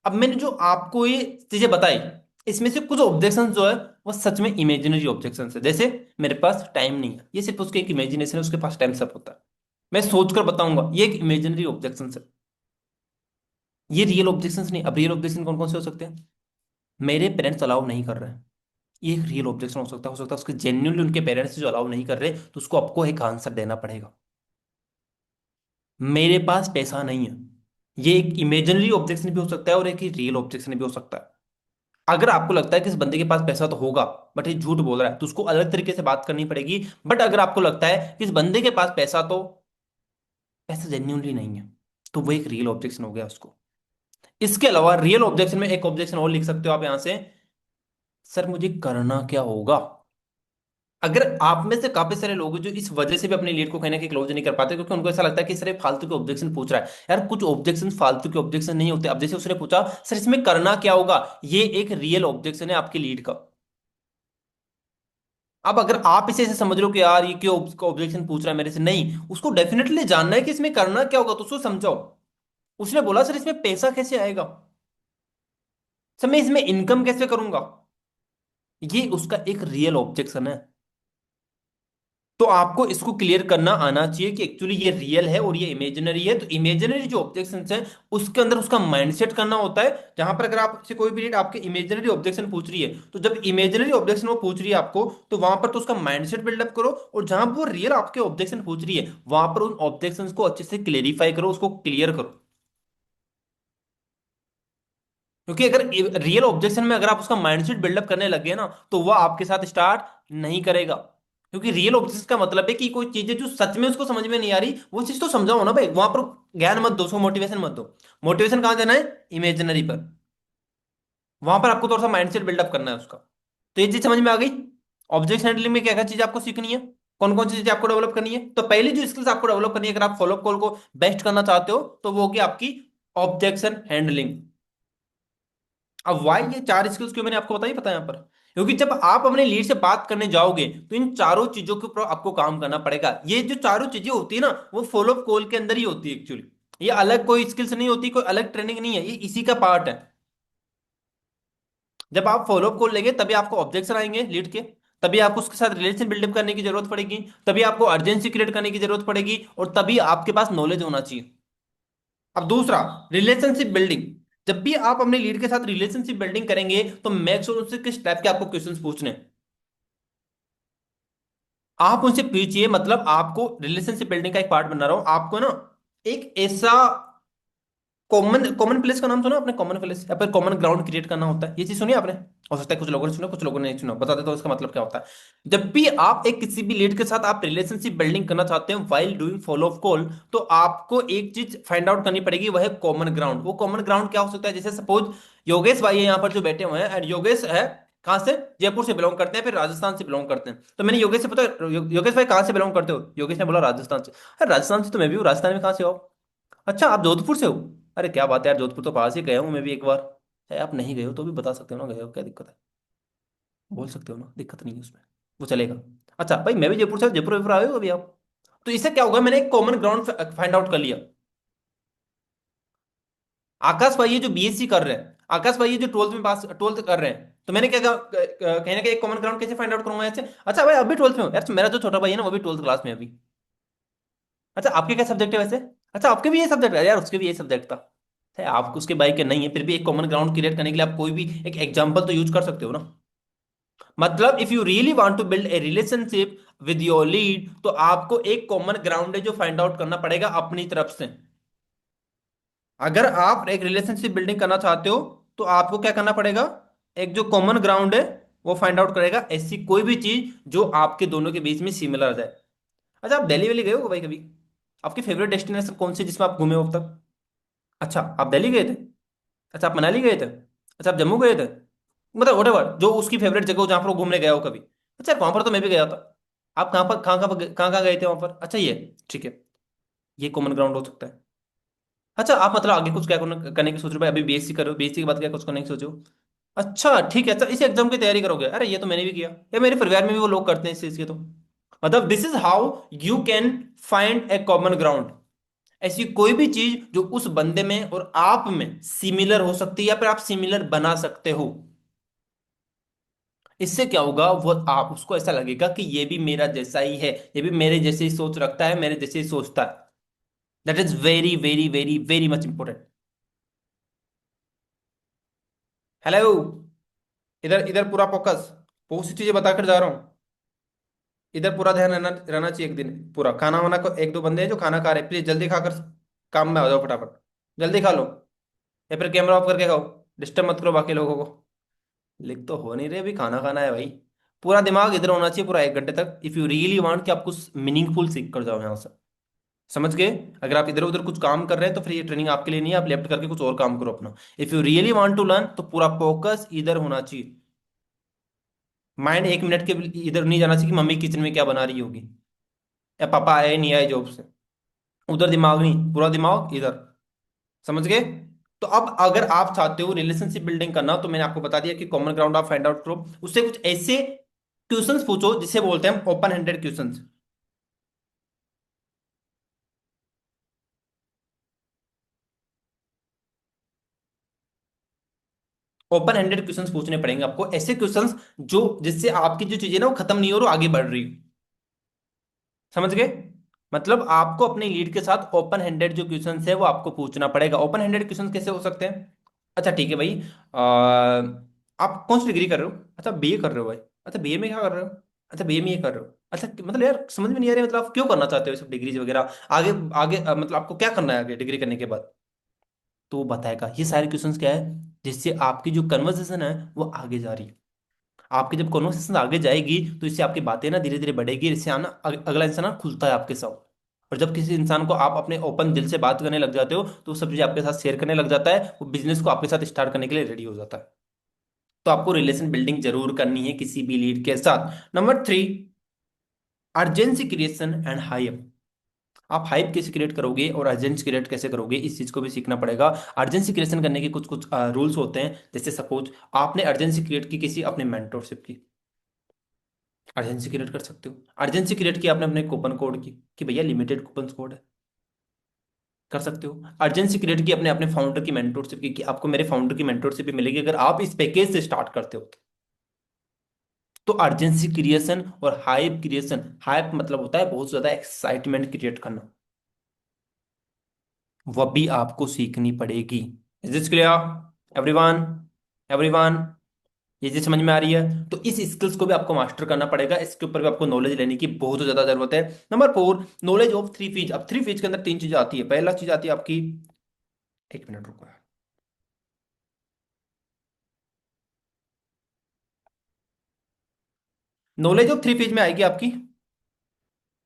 S1: अब मैंने जो आपको ये चीजें बताई, इसमें से कुछ ऑब्जेक्शन जो है वो सच में इमेजिनरी ऑब्जेक्शन है। जैसे मेरे पास टाइम नहीं है, ये सिर्फ उसके एक इमेजिनेशन है, उसके पास टाइम सब होता है, मैं सोच कर बताऊंगा, ये एक इमेजिनरी ऑब्जेक्शन है। ये रियल ऑब्जेक्शन नहीं। अब रियल ऑब्जेक्शन कौन कौन से हो सकते हैं? मेरे पेरेंट्स अलाउ नहीं कर रहे हैं, ये एक रियल ऑब्जेक्शन हो सकता है। हो सकता है उसके जेन्युइनली उनके पेरेंट्स जो अलाउ नहीं कर रहे, तो उसको आपको एक आंसर देना पड़ेगा। मेरे पास पैसा नहीं है, ये एक इमेजिनरी ऑब्जेक्शन भी हो सकता है और एक रियल ऑब्जेक्शन भी हो सकता है। अगर आपको लगता है कि इस बंदे के पास पैसा तो होगा बट ये झूठ बोल रहा है, तो उसको अलग तरीके से बात करनी पड़ेगी। बट अगर आपको लगता है कि इस बंदे के पास पैसा तो पैसा जेन्युइनली नहीं है, तो वो एक रियल ऑब्जेक्शन हो गया उसको। इसके अलावा रियल ऑब्जेक्शन में एक ऑब्जेक्शन और लिख सकते हो आप यहां से, सर मुझे करना क्या होगा। अगर आप में से काफी सारे लोग हैं जो इस वजह से भी अपने लीड को कहीं ना कहीं क्लोज नहीं कर पाते, क्योंकि उनको ऐसा लगता है कि सर ये फालतू के ऑब्जेक्शन पूछ रहा है। यार कुछ ऑब्जेक्शन फालतू के ऑब्जेक्शन नहीं होते। अब जैसे उसने पूछा सर इसमें करना क्या होगा, ये एक रियल ऑब्जेक्शन है आपके लीड का। अब अगर आप इसे ऐसे समझ रहे हो कि यार ये क्यों ऑब्जेक्शन पूछ रहा है मेरे से, नहीं, उसको डेफिनेटली जानना है कि इसमें करना क्या होगा, तो उसको समझाओ। उसने बोला सर इसमें पैसा कैसे आएगा, सर मैं इसमें इनकम कैसे करूंगा, ये उसका एक रियल ऑब्जेक्शन है। तो आपको इसको क्लियर करना आना चाहिए कि एक्चुअली ये रियल है और ये इमेजिनरी है। तो इमेजिनरी जो ऑब्जेक्शन है उसके अंदर उसका माइंडसेट करना होता है। जहां पर अगर आपसे कोई भी रीड आपके इमेजिनरी ऑब्जेक्शन पूछ रही है, तो जब इमेजिनरी ऑब्जेक्शन वो पूछ रही है आपको, तो वहां पर तो उसका माइंडसेट बिल्डअप करो, और जहां पर वो रियल आपके ऑब्जेक्शन पूछ रही है वहां पर उन ऑब्जेक्शन को अच्छे से क्लेरिफाई करो, उसको क्लियर करो। क्योंकि अगर रियल ऑब्जेक्शन में अगर आप उसका माइंडसेट बिल्डअप करने लगे ना, तो वह आपके साथ स्टार्ट नहीं करेगा। क्योंकि रियल ऑब्जेक्शन का मतलब है कि कोई चीज है जो सच में उसको समझ में नहीं आ रही, वो चीज तो समझाओ ना भाई। वहां पर ज्ञान मत दो, उसको मोटिवेशन मत दो। मोटिवेशन कहाँ देना है? इमेजिनरी पर। वहां पर आपको थोड़ा सा माइंडसेट बिल्डअप करना है उसका। तो ये चीज समझ में आ गई। ऑब्जेक्ट हैंडलिंग में क्या क्या चीज आपको सीखनी है, कौन कौन सी चीजें आपको डेवलप करनी है। तो पहली जो स्किल्स आपको डेवलप करनी है अगर आप फॉलो कॉल को बेस्ट करना चाहते हो, तो वो होगी आपकी ऑब्जेक्शन हैंडलिंग। अब वाई ये चार स्किल्स क्यों मैंने आपको बताई पता है यहाँ पर, क्योंकि जब आप अपने लीड से बात करने जाओगे तो इन चारों चीजों के ऊपर आपको काम करना पड़ेगा। ये जो चारों चीजें होती है ना, वो फॉलो अप कॉल के अंदर ही होती है एक्चुअली। ये अलग कोई स्किल्स नहीं होती, कोई अलग ट्रेनिंग नहीं है, ये इसी का पार्ट है। जब आप फॉलो अप कॉल लेंगे तभी आपको ऑब्जेक्शन आएंगे लीड के, तभी आपको उसके साथ रिलेशन बिल्डअप करने की जरूरत पड़ेगी, तभी आपको अर्जेंसी क्रिएट करने की जरूरत पड़ेगी, और तभी आपके पास नॉलेज होना चाहिए। अब दूसरा, रिलेशनशिप बिल्डिंग। जब भी आप अपने लीड के साथ रिलेशनशिप बिल्डिंग करेंगे तो मेक श्योर उनसे किस टाइप के आपको क्वेश्चंस पूछने हैं। आप उनसे पूछिए, मतलब आपको रिलेशनशिप बिल्डिंग का एक पार्ट बना रहा हूं आपको ना, एक ऐसा कॉमन कॉमन प्लेस का नाम सुना आपने? कॉमन प्लेस या फिर कॉमन ग्राउंड क्रिएट करना होता है, ये चीज सुनी आपने? हो सकता है कुछ लोगों ने सुना, कुछ लोगों ने नहीं सुना, बता देता हूं इसका मतलब क्या होता है। जब भी आप एक किसी भी लीड के साथ आप रिलेशनशिप बिल्डिंग करना चाहते हैं while doing follow up call, तो आपको एक चीज फाइंड आउट करनी पड़ेगी, वह है कॉमन ग्राउंड। वो कॉमन ग्राउंड क्या हो सकता है? जैसे सपोज योगेश भाई है यहाँ पर जो बैठे हुए हैं, एंड योगेश है कहाँ से, जयपुर से बिलोंग करते हैं, फिर राजस्थान से बिलोंग करते हैं। तो मैंने योगेश से पूछा, योगेश भाई कहाँ से बिलोंग करते हो?" योगेश ने बोला राजस्थान से। "अरे राजस्थान से तो मैं भी हूँ, राजस्थान में कहाँ से हो आप?" "अच्छा आप जोधपुर से हो?" "अरे क्या बात है यार, जोधपुर तो पास ही गया हूँ मैं भी एक बार।" "है आप नहीं गए हो तो भी बता सकते हो ना, गए हो, क्या दिक्कत है? बोल सकते हो ना, दिक्कत नहीं है उसमें, वो चलेगा। "अच्छा भाई मैं भी जयपुर से, जयपुर वेपुर आए हो अभी आप?" तो इससे क्या होगा, मैंने एक कॉमन ग्राउंड फाइंड आउट कर लिया। आकाश भाई ये जो बीएससी कर रहे हैं, आकाश भाई ये जो ट्वेल्थ में पास, ट्वेल्थ कर रहे हैं, तो मैंने क्या कहा, कहीं ना कहीं एक कॉमन ग्राउंड कैसे फाइंड आउट करूंगा ऐसे? "अच्छा भाई अभी ट्वेल्थ में हो यार, मेरा जो छोटा भाई है ना वो भी ट्वेल्थ क्लास में है अभी।" "अच्छा आपके क्या सब्जेक्ट है वैसे?" "अच्छा आपके भी ये सब्जेक्ट है यार, उसके भी ये सब्जेक्ट था।" है आप उसके बाइक के नहीं है, फिर भी एक कॉमन ग्राउंड क्रिएट करने के लिए आप कोई भी एक एग्जांपल तो यूज कर सकते हो ना। मतलब if you really want to build a relationship with your lead, तो आपको एक कॉमन ग्राउंड है जो फाइंड आउट करना पड़ेगा अपनी तरफ से। अगर आप एक रिलेशनशिप बिल्डिंग करना चाहते हो, तो आपको क्या करना पड़ेगा, एक जो कॉमन ग्राउंड है वो फाइंड आउट करेगा, ऐसी कोई भी चीज जो आपके दोनों के बीच में सिमिलर है। अच्छा आप दिल्ली वैली गए हो भाई कभी? आपकी फेवरेट डेस्टिनेशन कौन सी जिसमें आप घूमे हो अब तक? अच्छा आप दिल्ली गए थे? अच्छा आप मनाली गए थे? अच्छा आप जम्मू गए थे? मतलब वोटेवर जो उसकी फेवरेट जगह हो जहां पर वो घूमने गया हो कभी। अच्छा वहां पर तो मैं भी गया था। आप कहाँ गए थे वहां पर? अच्छा ये ठीक है, ये कॉमन ग्राउंड हो सकता है। अच्छा आप मतलब आगे कुछ क्या करने की सोच रहे हो भाई? अभी बीएससी करो, बीएससी के बाद क्या कुछ करने की सोचो? अच्छा ठीक है, अच्छा इस एग्जाम की तैयारी करोगे? अरे ये तो मैंने भी किया, या मेरे परिवार में भी वो लोग करते हैं इस चीज के। तो मतलब this is how you can find A common ground. ऐसी कोई भी चीज जो उस बंदे में और आप में सिमिलर हो सकती है या फिर आप सिमिलर बना सकते हो। इससे क्या होगा, वो आप उसको ऐसा लगेगा कि ये भी मेरा जैसा ही है, ये भी मेरे जैसे ही सोच रखता है, मेरे जैसे ही सोचता है। That is very very very very much important. Hello. इधर इधर पूरा फोकस। बहुत सी चीजें बताकर जा रहा हूँ। इधर पूरा ध्यान रहना रहना चाहिए। एक दिन पूरा खाना वाना को, एक दो बंदे हैं जो खाना खा रहे हैं, प्लीज जल्दी खाकर काम में आ जाओ फटाफट। जल्दी खा लो, या फिर कैमरा ऑफ करके खाओ। डिस्टर्ब मत करो बाकी लोगों को। लिख तो हो नहीं रहे, अभी खाना खाना है भाई। पूरा दिमाग इधर होना चाहिए पूरा 1 घंटे तक, इफ यू रियली वांट कि आप कुछ मीनिंगफुल सीख कर जाओ यहाँ से। समझ गए? अगर आप इधर उधर कुछ काम कर रहे हैं तो फिर ये ट्रेनिंग आपके लिए नहीं है, आप लेफ्ट करके कुछ और काम करो अपना। If you really want to learn तो पूरा फोकस इधर होना चाहिए। माइंड 1 मिनट के लिए इधर नहीं जाना चाहिए कि मम्मी किचन में क्या बना रही होगी, या पापा आए नहीं आए जॉब से। उधर दिमाग नहीं, पूरा दिमाग इधर। समझ गए? तो अब अगर आप चाहते हो रिलेशनशिप बिल्डिंग करना, तो मैंने आपको बता दिया कि कॉमन ग्राउंड आप फाइंड आउट करो, उससे कुछ ऐसे क्वेश्चंस पूछो जिसे बोलते हैं open handed questions. Open handed questions पूछने पड़ेंगे आपको, ऐसे क्वेश्चंस जो जिससे आपकी जो चीजें ना वो खत्म नहीं हो रही, आगे बढ़ रही हो। समझ गए? मतलब आपको अपने लीड के साथ ओपन हैंडेड जो क्वेश्चंस है वो आपको पूछना पड़ेगा। ओपन हैंडेड क्वेश्चंस कैसे हो सकते हैं? अच्छा ठीक है भाई। आप कौन सी डिग्री कर रहे हो? अच्छा बीए कर रहे हो भाई। अच्छा बीए में क्या कर रहे हो? अच्छा बीए में ये कर रहे हो। अच्छा मतलब यार समझ में नहीं आ रहा है, मतलब आप क्यों करना चाहते हो ये सब डिग्रीज वगैरह आगे? आगे मतलब आपको क्या करना है आगे डिग्री करने के बाद? तो वो बताएगा ये सारे क्वेश्चंस क्या है, जिससे आपकी जो कन्वर्सेशन है वो आगे जा रही है। आपकी जब कॉन्वर्सेशन आगे जाएगी तो इससे आपकी बातें ना धीरे धीरे बढ़ेगी, इससे आना अगला इंसान ना खुलता है आपके साथ। और जब किसी इंसान को आप अपने ओपन दिल से बात करने लग जाते हो तो वो सब चीजें आपके साथ शेयर करने लग जाता है, वो बिजनेस को आपके साथ स्टार्ट करने के लिए रेडी हो जाता है। तो आपको रिलेशन बिल्डिंग जरूर करनी है किसी भी लीड के साथ। Number 3, urgency creation and hype. आप हाइप कैसे क्रिएट करोगे और अर्जेंसी क्रिएट कैसे करोगे, इस चीज को भी सीखना पड़ेगा। अर्जेंसी क्रिएशन करने के कुछ कुछ रूल्स होते हैं। जैसे सपोज आपने अर्जेंसी क्रिएट की किसी अपने मेंटोरशिप की, अर्जेंसी क्रिएट कर सकते हो। अर्जेंसी क्रिएट किया आपने अपने कूपन कोड की कि भैया लिमिटेड कूपन कोड है, कर सकते हो। अर्जेंसी क्रिएट की अपने अपने फाउंडर की मेंटोरशिप की कि आपको मेरे फाउंडर की मेंटोरशिप भी मिलेगी अगर आप इस पैकेज से स्टार्ट करते हो तो अर्जेंसी क्रिएशन और हाइप क्रिएशन, हाइप मतलब होता है बहुत ज्यादा एक्साइटमेंट क्रिएट करना, वह भी आपको सीखनी पड़ेगी। Is this clear everyone? Everyone, ये चीज समझ में आ रही है? तो इस स्किल्स को भी आपको मास्टर करना पड़ेगा, इसके ऊपर भी आपको नॉलेज लेने की बहुत ज्यादा जरूरत है। Number 4, knowledge of 3 fees. अब 3 फीज के अंदर 3 चीजें आती है। पहला चीज आती है आपकी, 1 मिनट रुको। नॉलेज ऑफ 3 फीज में आएगी आपकी,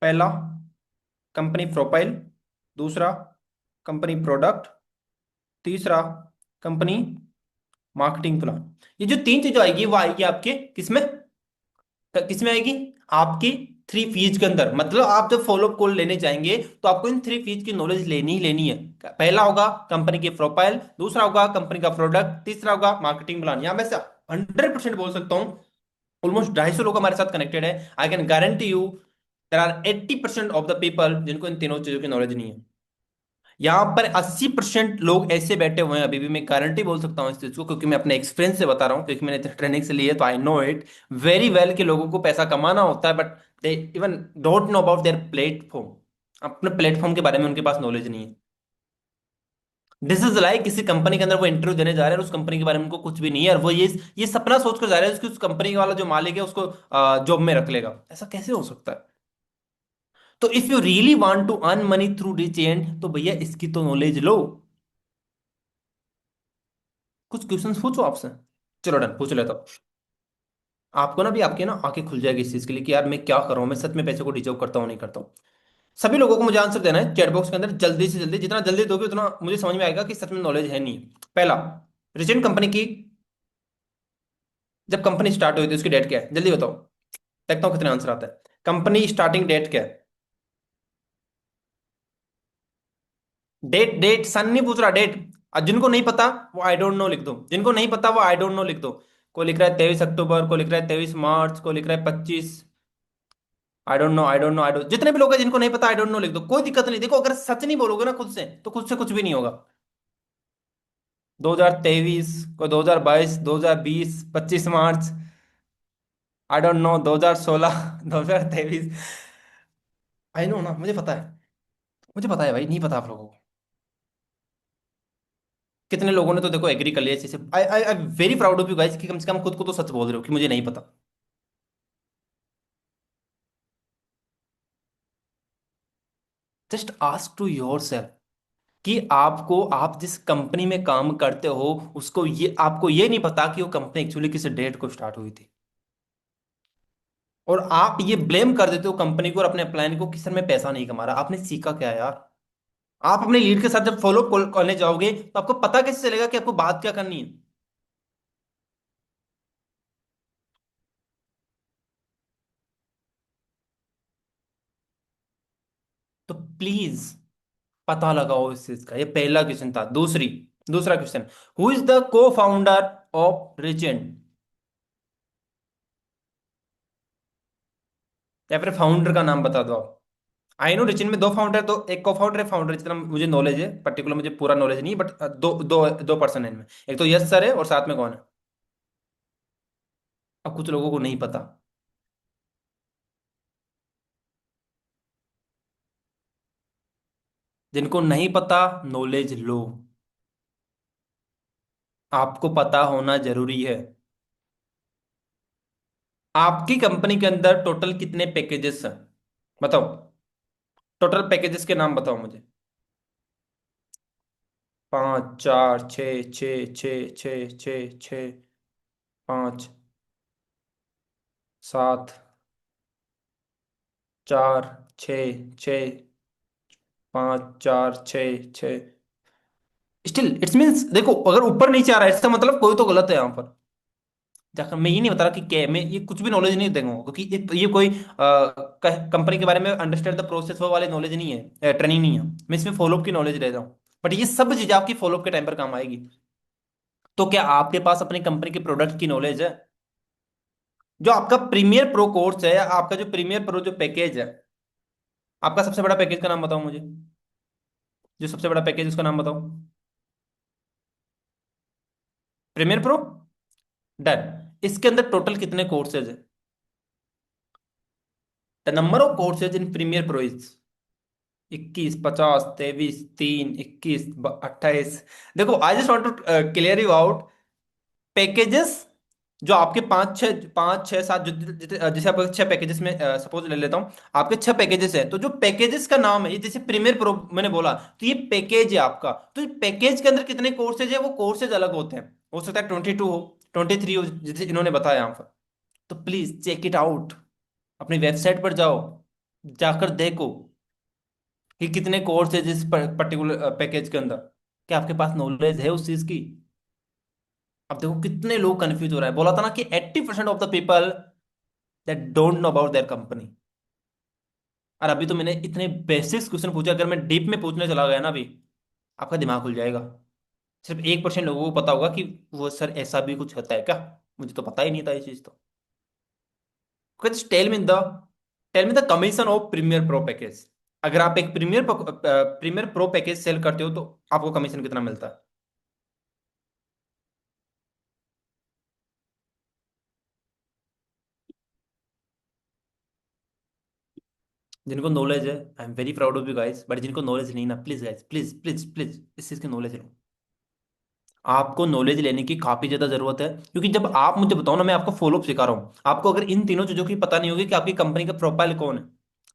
S1: पहला कंपनी प्रोफाइल, दूसरा कंपनी प्रोडक्ट, तीसरा कंपनी मार्केटिंग प्लान। ये जो 3 चीजें आएगी वो आएगी आपके किसमें, किसमें आएगी? आपकी 3 फीज के अंदर। मतलब आप जब फॉलो अप कॉल लेने जाएंगे तो आपको इन 3 फीज की नॉलेज लेनी ही लेनी है। पहला होगा कंपनी की प्रोफाइल, दूसरा होगा कंपनी का प्रोडक्ट, तीसरा होगा मार्केटिंग प्लान। यहां मैं से 100% बोल सकता हूँ, ऑलमोस्ट 250 लोग हमारे साथ कनेक्टेड है। I can guarantee you there are 80% of the people जिनको इन तीनों चीजों की नॉलेज नहीं है। यहाँ पर 80% लोग ऐसे बैठे हुए हैं, अभी भी मैं गारंटी बोल सकता हूँ इस चीज को, क्योंकि मैं अपने एक्सपीरियंस से बता रहा हूँ, क्योंकि मैंने ट्रेनिंग से ली है, तो I know it very well कि लोगों को पैसा कमाना होता है but they even don't know about their platform. अपने प्लेटफॉर्म के बारे में उनके पास नॉलेज नहीं है। दिस इज लाइक किसी कंपनी के अंदर वो इंटरव्यू देने जा रहे हैं और उस कंपनी के बारे में उनको कुछ भी नहीं है, और वो ये सपना सोचकर जा रहे हैं कि उस कंपनी वाला जो मालिक है उसको जॉब में रख लेगा। ऐसा कैसे हो सकता है? तो if you really want to earn money through reach and, तो भैया इसकी तो नॉलेज लो। कुछ क्वेश्चंस पूछो आपसे। चलो डन, पूछ लेता हूँ। आपको ना भी आपकी ना आंखें खुल जाएगी इस चीज के लिए कि यार मैं क्या कर रहा हूँ, मैं सच में पैसे को डिजर्व करता हूँ नहीं करता हूँ। सभी लोगों को मुझे आंसर देना है चैट बॉक्स के अंदर, जल्दी से जल्दी, जितना जल्दी दोगे उतना मुझे समझ में आएगा कि सच में नॉलेज है नहीं। पहला, रिसेंट कंपनी की जब कंपनी स्टार्ट हुई थी उसकी डेट क्या है, जल्दी बताओ। देखता हूँ कितने आंसर आता है। कंपनी स्टार्टिंग डेट क्या है? डेट, डेट सन नहीं पूछ रहा, डेट। और जिनको नहीं पता वो आई डोंट नो लिख दो, जिनको नहीं पता वो आई डोंट नो लिख दो। कोई लिख रहा है 23 अक्टूबर, कोई लिख रहा है 23 मार्च, कोई लिख रहा है 25। आई डोंट, जितने भी लोग हैं जिनको नहीं पता आई डोंट नो लिख दो, कोई दिक्कत नहीं। देखो अगर सच नहीं बोलोगे ना खुद से, तो खुद से कुछ भी नहीं होगा। 2023, कोई 2022, 2020, 25 मार्च, I don't know, 2016, 2023। I know ना, मुझे पता है, मुझे पता है भाई, नहीं पता आप लोगों को। कितने लोगों ने तो देखो एग्री कर लिया इसी से। I I I very proud of you guys कि कम से कम खुद को तो सच बोल रहे हो कि मुझे नहीं पता। Just ask to yourself कि आपको, आप जिस कंपनी में काम करते हो, उसको ये, आपको ये नहीं पता कि वो कंपनी एक्चुअली किस डेट को स्टार्ट हुई थी। और आप ये ब्लेम कर देते हो कंपनी को और अपने प्लान को कि सर मैं पैसा नहीं कमा रहा। आपने सीखा क्या यार? आप अपने लीड के साथ जब फॉलो करने जाओगे तो आपको पता कैसे चलेगा कि आपको बात क्या करनी है? तो प्लीज पता लगाओ इस चीज का। ये पहला क्वेश्चन था। दूसरा क्वेश्चन, हु इज द को फाउंडर ऑफ रिजेंट? या फिर फाउंडर का नाम बता दो आप। आई नो रिचिन में दो फाउंडर, तो एक को फाउंडर है, फाउंडर जितना मुझे नॉलेज है, पर्टिकुलर मुझे पूरा नॉलेज नहीं, बट दो दो दो पर्सन है इनमें। एक तो यस सर है और साथ में कौन है? अब कुछ लोगों को नहीं पता। जिनको नहीं पता, नॉलेज लो। आपको पता होना जरूरी है। आपकी कंपनी के अंदर टोटल कितने पैकेजेस हैं? बताओ। टोटल पैकेजेस के नाम बताओ मुझे। 5, 4, 6, 6, 6, 6, 6, 6, 5, 7, 4, 6, 6, 5, 4, 6, 6। स्टिल इट्स मीन्स, देखो अगर ऊपर नीचे आ रहा है इसका मतलब कोई तो गलत है यहाँ पर। जाकर मैं ये नहीं बता रहा कि क्या, मैं ये कुछ भी नॉलेज नहीं दूंगा, क्योंकि ये कोई कंपनी के बारे में अंडरस्टैंड द प्रोसेस वो वाले नॉलेज नहीं है, ट्रेनिंग नहीं है। मैं इसमें फॉलोअप की नॉलेज ले रहा हूँ, बट ये सब चीजें आपकी फॉलोअप के टाइम पर काम आएगी। तो क्या आपके पास अपनी कंपनी के प्रोडक्ट की नॉलेज है? जो आपका प्रीमियर प्रो कोर्स है, आपका जो प्रीमियर प्रो जो पैकेज है, आपका सबसे बड़ा पैकेज का नाम बताओ मुझे। जो सबसे बड़ा पैकेज उसका नाम बताओ। Premier Pro, done. इसके अंदर टोटल कितने कोर्सेज है? The number of courses in Premier Pro is 21, 50, 23, 3, 21, 28। देखो I just want to clear you out. Packages जो आपके पाँच छः सात, जैसे आप छह पैकेजेस में सपोज ले लेता हूँ, आपके छह पैकेजेस है, तो जो पैकेजेस का नाम है, ये जैसे प्रीमियर प्रो मैंने बोला, तो ये पैकेज है आपका। तो ये पैकेज के अंदर कितने कोर्सेज है, वो कोर्सेज अलग होते हैं। हो सकता है 22 हो, 23 हो, जैसे इन्होंने बताया यहाँ पर। तो प्लीज चेक इट आउट। अपनी वेबसाइट पर जाओ, जाकर देखो कि कितने कोर्स है जिस पर्टिकुलर पैकेज के अंदर। क्या आपके पास नॉलेज है उस चीज की? अब देखो कितने लोग कंफ्यूज हो रहा है। बोला था ना कि 80% of the people that don't know about their company. और अभी तो मैंने इतने बेसिक्स क्वेश्चन पूछे, अगर मैं डीप में पूछने चला गया ना अभी, आपका दिमाग खुल जाएगा। सिर्फ 1% लोगों को पता होगा कि वो सर ऐसा भी कुछ होता है क्या। मुझे तो पता ही नहीं था ये चीज तो। Tell me the commission of Premier Pro package. अगर आप एक प्रीमियर प्रो पैकेज सेल करते हो तो आपको कमीशन कितना मिलता है? जिनको नॉलेज है, I am very proud of you guys, but जिनको नॉलेज नहीं ना, please guys, please please please इस चीज की नॉलेज लो। आपको नॉलेज लेने की काफी ज्यादा जरूरत है, क्योंकि जब आप मुझे बताओ ना, मैं आपको फॉलोअप सिखा रहा हूँ, आपको अगर इन तीनों चीजों की पता नहीं होगी कि आपकी कंपनी का प्रोफाइल कौन है,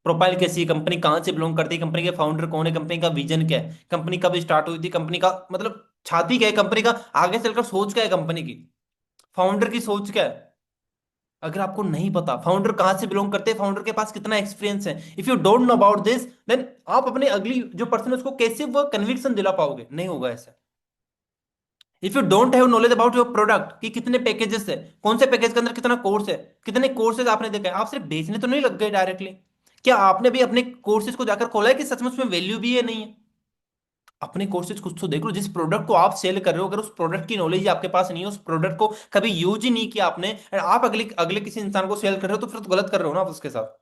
S1: प्रोफाइल कैसी है, कंपनी कहाँ से बिलोंग करती है, कंपनी के फाउंडर कौन है, कंपनी का विजन क्या है, कंपनी कब स्टार्ट हुई थी, कंपनी का मतलब छाती क्या है, कंपनी का आगे चलकर सोच क्या है, कंपनी की फाउंडर की सोच क्या है। अगर आपको नहीं पता फाउंडर कहाँ से बिलोंग करते हैं, फाउंडर के पास कितना एक्सपीरियंस है, if you don't know about this, then आप अपने अगली जो पर्सन है उसको कैसे वो कन्विक्शन दिला पाओगे? नहीं होगा ऐसा। If you don't have knowledge about your product कि कितने पैकेजेस है, कौन से पैकेज के अंदर कितना कोर्स है, कितने कोर्सेज आपने देखा है, आप सिर्फ बेचने तो नहीं लग गए डायरेक्टली। क्या आपने भी अपने कोर्सेज को जाकर खोला है कि सचमुच में वैल्यू भी है नहीं है? अपने कोर्सेज कुछ तो देख लो। जिस प्रोडक्ट को आप सेल कर रहे हो, अगर उस प्रोडक्ट की नॉलेज आपके पास नहीं है, उस प्रोडक्ट को कभी यूज ही नहीं किया आपने, और आप अगले अगले किसी इंसान को सेल कर रहे हो, तो फिर तो गलत कर रहे हो ना आप उसके साथ।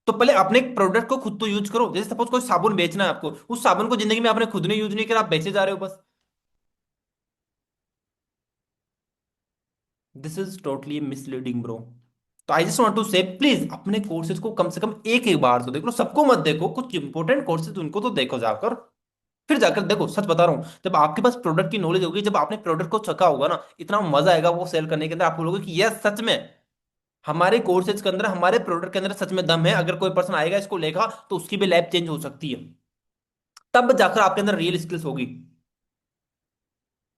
S1: तो पहले अपने प्रोडक्ट को खुद तो यूज करो। जैसे सपोज कोई साबुन बेचना है आपको, उस साबुन को जिंदगी में आपने खुद ने यूज नहीं किया, आप बेचे जा रहे हो बस। This is totally misleading bro. तो आई जस्ट वांट टू से प्लीज अपने कोर्सेज को कम से कम एक बार तो देख लो, सबको मत देखो, कुछ इंपॉर्टेंट कोर्सेज उनको तो देखो जाकर। फिर जाकर देखो, सच बता रहा हूँ, जब आपके पास प्रोडक्ट की नॉलेज होगी, जब आपने प्रोडक्ट को चखा होगा ना, इतना मजा आएगा वो सेल करने के अंदर, आप बोलोगे कि यस सच में हमारे कोर्सेज के अंदर, हमारे प्रोडक्ट के अंदर सच में दम है। अगर कोई पर्सन आएगा इसको लेगा तो उसकी भी लाइफ चेंज हो सकती है। तब जाकर आपके अंदर रियल स्किल्स होगी।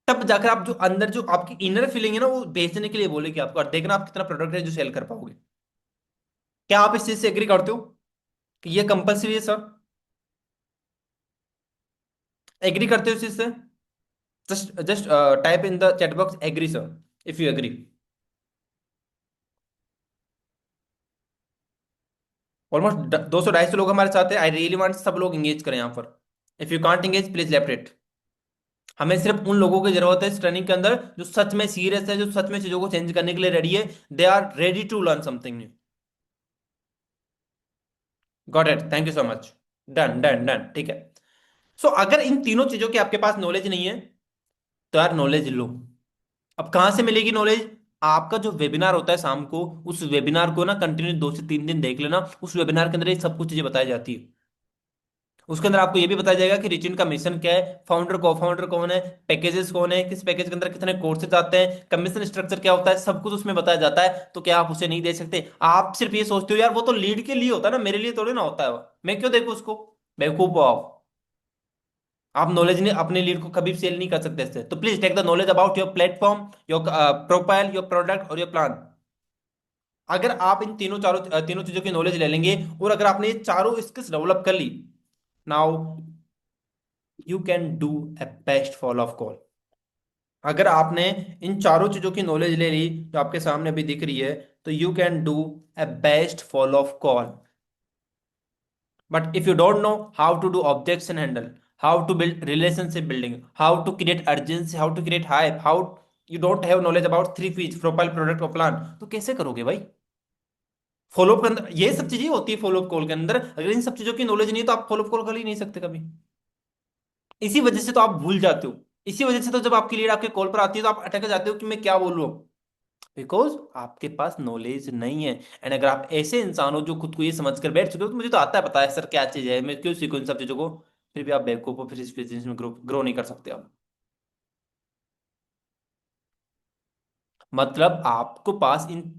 S1: तब जाकर आप जो अंदर जो आपकी इनर फीलिंग है ना, वो बेचने के लिए बोलेगी आपको, और देखना आप कितना प्रोडक्ट है जो सेल कर पाओगे। क्या आप इस चीज से एग्री करते हो कि ये कंपलसरी है सर? एग्री करते हो इस चीज से? Just just type in the chat box agree sir, if you agree. Almost 200 250 लोग हमारे साथ हैं। आई रियली वांट सब लोग एंगेज करें यहाँ पर। If you can't engage please left it. हमें सिर्फ उन लोगों की जरूरत है इस ट्रेनिंग के अंदर जो सच में सीरियस है, जो सच में चीजों को चेंज करने के लिए रेडी है। They are ready to learn something new. Got it, thank you so much. Done done done, ठीक है। सो अगर इन तीनों चीजों की आपके पास नॉलेज नहीं है, तो यार नॉलेज लो। अब कहां से मिलेगी नॉलेज? आपका जो वेबिनार होता है शाम को, उस वेबिनार को ना कंटिन्यू 2 से 3 दिन देख लेना। उस वेबिनार के अंदर ये सब कुछ चीजें बताई जाती है। उसके अंदर आपको ये भी बताया जाएगा कि रिचिन का मिशन क्या है, फाउंडर को फाउंडर कौन है, पैकेजेस कौन है, किस पैकेज के अंदर कितने कोर्सेज आते हैं, कमीशन स्ट्रक्चर क्या होता है, सब कुछ उसमें बताया जाता है। तो क्या आप उसे नहीं दे सकते? आप सिर्फ ये सोचते हो यार वो तो लीड के लिए होता है ना, मेरे लिए थोड़ी ना होता है वो, मैं क्यों देखूं उसको? बेवकूफ हो आप। आप नॉलेज ने अपने लीड को कभी सेल नहीं कर सकते इससे। तो please take the knowledge about your platform, your profile, your product और योर प्लान। अगर आप इन तीनों चीजों की नॉलेज ले लेंगे, और अगर आपने ये चारों स्किल्स डेवलप कर ली, now you can do a best follow of call. अगर आपने इन चारों चीजों की नॉलेज ले ली जो आपके सामने अभी दिख रही है, तो you can do a best follow of call. But if you don't know how to do objection handle, how to build relationship building, how to create urgency, how to create hype, how you don't have knowledge about 3 P's, profile, product और प्लान, तो कैसे करोगे भाई? फॉलोअप के अंदर ये सब चीजें होती है। फॉलोअप कॉल के अंदर अगर इन सब चीजों की नॉलेज नहीं है, तो आप फॉलोअप कॉल कर ही नहीं सकते कभी। इसी वजह से तो आप भूल जाते हो। इसी वजह से तो जब आपकी लीड आपके कॉल पर आती है तो आप अटक जाते हो कि मैं क्या बोलूं। बिकॉज आपके पास नॉलेज नहीं है। एंड अगर आप ऐसे इंसान हो जो खुद को ये समझ कर बैठ चुके हो, तो मुझे तो आता है, पता है सर क्या चीज है, मैं क्यों सीखूं इन सब चीजों को, फिर भी आप बेवकूफ हो, फिर इस बिजनेस में ग्रो नहीं कर सकते आप। मतलब आपको पास इन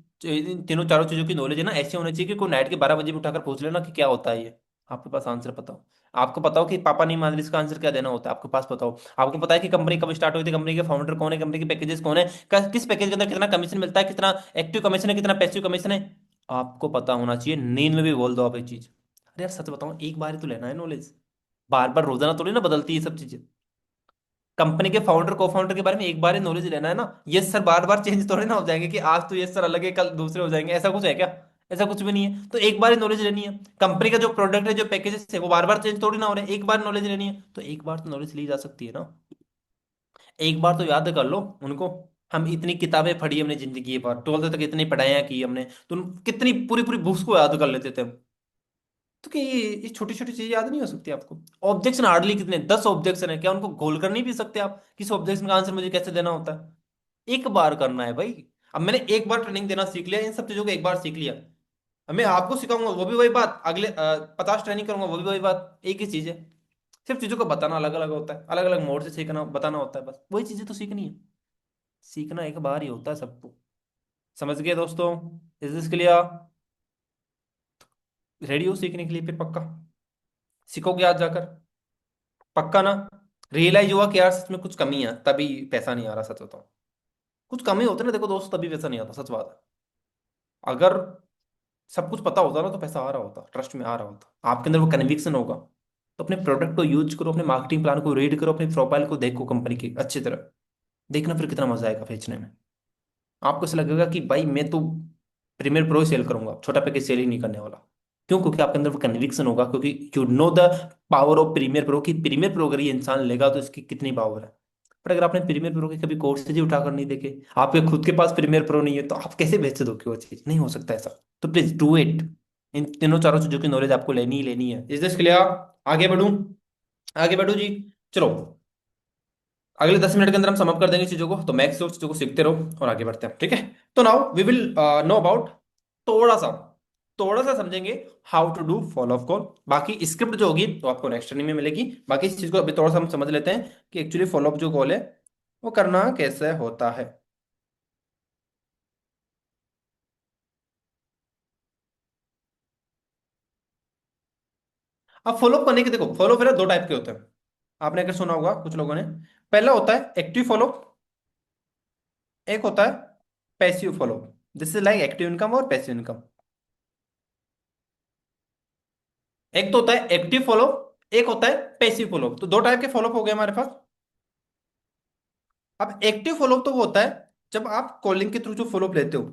S1: तीनों चारों चीजों की नॉलेज है ना, ऐसे होनी चाहिए कि कोई नाइट के 12 बजे भी उठाकर पूछ लेना कि क्या होता है ये, आपके पास आंसर पता हो। आपको पता हो कि पापा नहीं मान रही, इसका आंसर क्या देना होता है, आपके पास पता हो। आपको पता है कि कंपनी कब स्टार्ट हुई थी, कंपनी के फाउंडर कौन है, कंपनी के पैकेजेस कौन है, किस पैकेज के अंदर कितना कमीशन मिलता है, कितना एक्टिव कमीशन है, कितना पैसिव कमीशन है, आपको पता होना चाहिए। नींद में भी बोल दो आप एक चीज। अरे यार सच बताऊं, एक बार ही तो लेना है नॉलेज, बार बार रोजाना थोड़ी ना बदलती है ये सब चीजें। कंपनी के फाउंडर को फाउंडर के बारे में एक बार ही नॉलेज लेना है ना। यस सर बार बार चेंज थोड़े ना हो जाएंगे कि आज तो यस सर अलग है कल दूसरे हो जाएंगे, ऐसा कुछ है क्या? ऐसा कुछ भी नहीं है। तो एक बार ही नॉलेज लेनी है। कंपनी का जो प्रोडक्ट है, जो पैकेजेस है, वो बार बार चेंज थोड़ी ना हो रहे हैं, एक बार नॉलेज लेनी है तो एक बार तो नॉलेज ली जा सकती है ना। एक बार तो याद कर लो उनको। हम इतनी किताबें पढ़ी हमने जिंदगी पर, 12th तक इतनी पढ़ाइयाँ की हमने, तो कितनी पूरी पूरी बुक्स को याद कर लेते थे हम। तो क्या ये छोटी छोटी चीजें याद नहीं हो सकती आपको? ऑब्जेक्शन हार्डली कितने, 10 ऑब्जेक्शन है, क्या उनको गोल कर नहीं भी सकते आप? किस ऑब्जेक्शन का आंसर मुझे कैसे देना होता है? एक बार करना है भाई। अब मैंने एक बार ट्रेनिंग देना सीख लिया, इन सब चीजों को एक बार सीख लिया। अब मैं आपको सिखाऊंगा वो भी वही बात, अगले 50 ट्रेनिंग करूंगा वो भी वही बात, एक ही चीज है। सिर्फ चीजों को बताना अलग अलग होता है, अलग अलग मोड से सीखना बताना होता है, बस वही चीजें तो सीखनी है। सीखना एक बार ही होता है सबको। समझ गए दोस्तों? Is this clear? रेडी हो सीखने के लिए फिर पक्का? सीखोगे आज जाकर? पक्का ना? रियलाइज हुआ कि यार सच में कुछ कमी है तभी पैसा नहीं आ रहा, सच बताऊं। कुछ कमी होती है ना देखो दोस्त, तभी पैसा नहीं आता, सच बात है। अगर सब कुछ पता होता ना तो पैसा आ रहा होता, ट्रस्ट में आ रहा होता, आपके अंदर वो कन्विक्शन होगा। तो अपने प्रोडक्ट को यूज करो, अपने मार्केटिंग प्लान को रीड करो, अपनी प्रोफाइल को देखो कंपनी की अच्छी तरह। देखना फिर कितना मजा आएगा बेचने में। आपको ऐसा लगेगा कि भाई मैं तो प्रीमियर प्रो सेल करूंगा, छोटा पैकेज सेल ही नहीं करने वाला। क्यों? क्योंकि आपके अंदर वो कन्विक्शन होगा, क्योंकि you know the power of Premier Pro, कि प्रीमियर प्रो अगर ये इंसान लेगा तो इसकी कितनी पावर है। पर अगर आपने प्रीमियर प्रो के कभी कोर्सेज ही उठाकर नहीं देखे, आपके खुद के पास प्रीमियर प्रो नहीं है, तो आप कैसे बेच दोगे वो चीज? नहीं हो सकता ऐसा। तो प्लीज डू इट। इन तीनों चारों चीजों की नॉलेज आपको लेनी ही लेनी है। Is this clear? आगे बढ़ूं? आगे बढ़ू जी। चलो, अगले 10 मिनट के अंदर हम समअप कर देंगे चीजों को, तो मैक्स और चीजों को सीखते रहो और आगे बढ़ते हैं, ठीक है? तो now we will know about, थोड़ा सा थोड़ा सा समझेंगे how to do follow up call. बाकी स्क्रिप्ट जो होगी तो आपको नेक्स्ट ट्रेनिंग में मिलेगी। बाकी इस चीज को अभी थोड़ा सा हम समझ लेते हैं कि एक्चुअली फॉलो अप जो कॉल है वो करना कैसे होता है। अब फॉलो अप करने के, देखो फॉलो फिर दो टाइप के होते हैं, आपने अगर सुना होगा कुछ लोगों ने। पहला होता है एक्टिव फॉलो, एक होता है passive follow. This is like active income और पैसिव इनकम। एक तो होता है एक्टिव फॉलो, एक होता है पैसिव फॉलो। तो दो टाइप के फॉलो हो गए हमारे पास। अब एक्टिव फॉलो तो वो होता है जब आप कॉलिंग के थ्रू जो फॉलो लेते हो,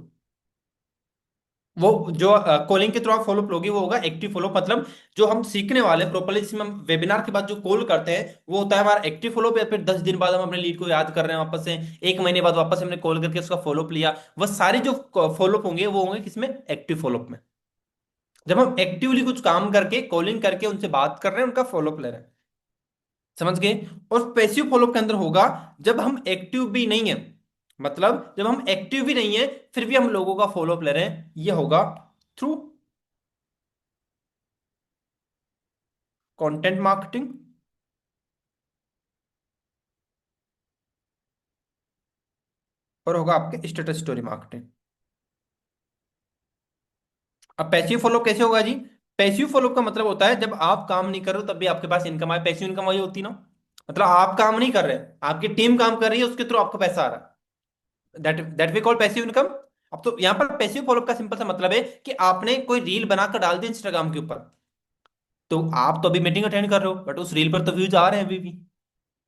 S1: वो जो कॉलिंग के थ्रू आप फॉलो लोगे वो होगा एक्टिव फॉलो। मतलब जो हम सीखने वाले प्रॉपरली, जिसमें हम वेबिनार के बाद जो कॉल करते हैं वो होता है हमारा एक्टिव फॉलो। फिर 10 दिन बाद हम अपने लीड को याद कर रहे हैं वापस से, 1 महीने बाद वापस हमने कॉल करके उसका फॉलोअप लिया। वह सारे जो फॉलोअप होंगे वो होंगे किसमें? एक्टिव फॉलोअप में। जब हम एक्टिवली कुछ काम करके कॉलिंग करके उनसे बात कर रहे हैं, उनका फॉलोअप ले रहे हैं। समझ गए? और पैसिव फॉलोअप के अंदर होगा जब हम एक्टिव भी नहीं है, मतलब जब हम एक्टिव भी नहीं है फिर भी हम लोगों का फॉलोअप ले रहे हैं, ये होगा थ्रू कंटेंट मार्केटिंग और होगा आपके स्टेटस स्टोरी मार्केटिंग। अब पैसिव फॉलोअप कैसे होगा जी? पैसिव फॉलोअप का मतलब होता है जब आप काम नहीं कर रहे हो तब भी आपके पास इनकम आए। पैसिव इनकम वही होती ना, मतलब आप काम नहीं कर रहे, आपकी टीम काम कर रही है, उसके थ्रू आपको पैसा आ रहा है, that that we call passive income. अब तो यहाँ पर पैसिव फॉलोअप का सिंपल सा मतलब है कि आपने कोई रील बनाकर डाल दी इंस्टाग्राम के ऊपर, तो आप तो अभी मीटिंग अटेंड कर रहे हो बट उस रील पर तो व्यूज आ रहे हैं अभी भी,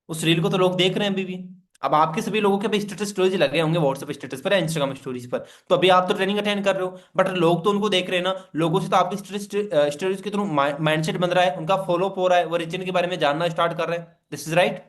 S1: उस रील को तो लोग देख रहे हैं अभी भी। अब आपके सभी लोगों के स्टेटस स्टोरीज लगे होंगे व्हाट्सएप स्टेटस पर या इंस्टाग्राम स्टोरीज पर, तो अभी आप तो ट्रेनिंग अटेंड कर रहे हो बट लोग तो उनको देख रहे हैं ना। लोगों से तो आपकी स्टोरीज के थ्रू माइंडसेट बन रहा है, उनका फॉलोअप हो रहा है, वो रीजन के बारे में जानना स्टार्ट कर रहे हैं। दिस इज राइट,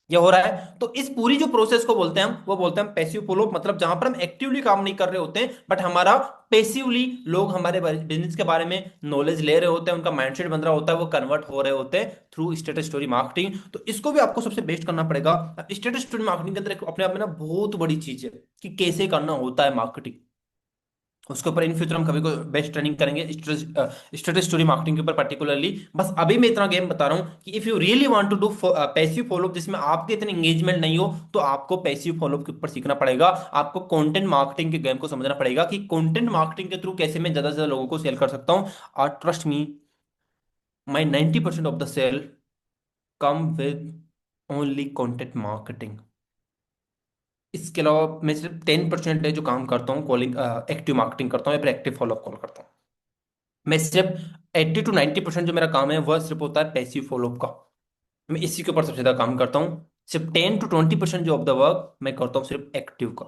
S1: ये हो रहा है। तो इस पूरी जो प्रोसेस को बोलते हैं हम, वो बोलते हैं पैसिव फॉलो। मतलब जहां पर हम एक्टिवली काम नहीं कर रहे होते हैं बट हमारा पैसिवली लोग हमारे बिजनेस के बारे में नॉलेज ले रहे होते हैं, उनका माइंडसेट बन रहा होता है, वो कन्वर्ट हो रहे होते हैं थ्रू स्टेटस स्टोरी मार्केटिंग। तो इसको भी आपको सबसे बेस्ट करना पड़ेगा। स्टेटस स्टोरी मार्केटिंग के अंदर अपने आप में ना बहुत बड़ी चीज है कि कैसे करना होता है मार्केटिंग। उसके ऊपर इन फ्यूचर हम कभी को बेस्ट ट्रेनिंग करेंगे स्टेटस स्टोरी मार्केटिंग के ऊपर पर्टिकुलरली। बस अभी मैं इतना गेम बता रहा हूँ कि if you really want to do passive follow up जिसमें आपके इतने एंगेजमेंट नहीं हो, तो आपको पैसिव फॉलोअप के ऊपर सीखना पड़ेगा। आपको कंटेंट मार्केटिंग के गेम को समझना पड़ेगा कि कंटेंट मार्केटिंग के थ्रू कैसे मैं ज्यादा से ज्यादा लोगों को सेल कर सकता हूँ। और trust me, my 90% of the sale come with only content marketing. इसके अलावा मैं सिर्फ 10% है जो काम करता हूँ कॉलिंग, एक्टिव मार्केटिंग करता हूँ या फिर एक्टिव फॉलोअप कॉल करता हूँ। मैं सिर्फ 80 to 90% जो मेरा काम है वह सिर्फ होता है पैसिव फॉलोअप का। मैं इसी के ऊपर सबसे ज्यादा काम करता हूँ। सिर्फ 10 to 20% जो ऑफ द वर्क मैं करता हूँ सिर्फ एक्टिव का।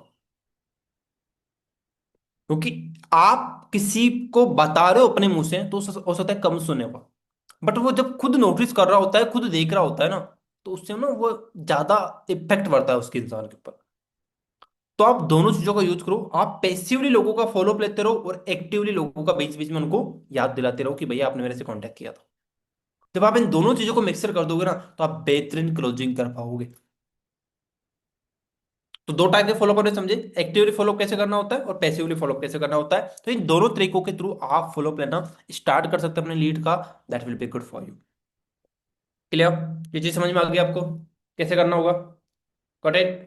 S1: क्योंकि आप किसी को बता रहे हो अपने मुंह से तो हो सकता है कम सुने हुआ, बट वो जब खुद नोटिस कर रहा होता है, खुद देख रहा होता है ना, तो उससे ना वो ज्यादा इफेक्ट पड़ता है उसके इंसान के ऊपर। तो आप दोनों चीजों का यूज करो। आप पैसिवली लोगों का फॉलोअप लेते रहो और एक्टिवली लोगों का बीच बीच में उनको याद दिलाते रहो कि भैया आपने मेरे से कांटेक्ट किया था। जब आप इन दोनों चीजों को मिक्सर कर दोगे ना तो आप बेहतरीन क्लोजिंग कर पाओगे। तो दो टाइप के फॉलोअप आपने समझे, एक्टिवली फॉलोअप कैसे करना होता है और पैसिवली फॉलोअप कैसे करना होता है। तो इन दोनों तरीकों के थ्रू आप फॉलोअप लेना स्टार्ट कर सकते हैं अपने लीड का। That will be good for you. Clear? ये चीज समझ में आ गई आपको कैसे करना होगा? Got it?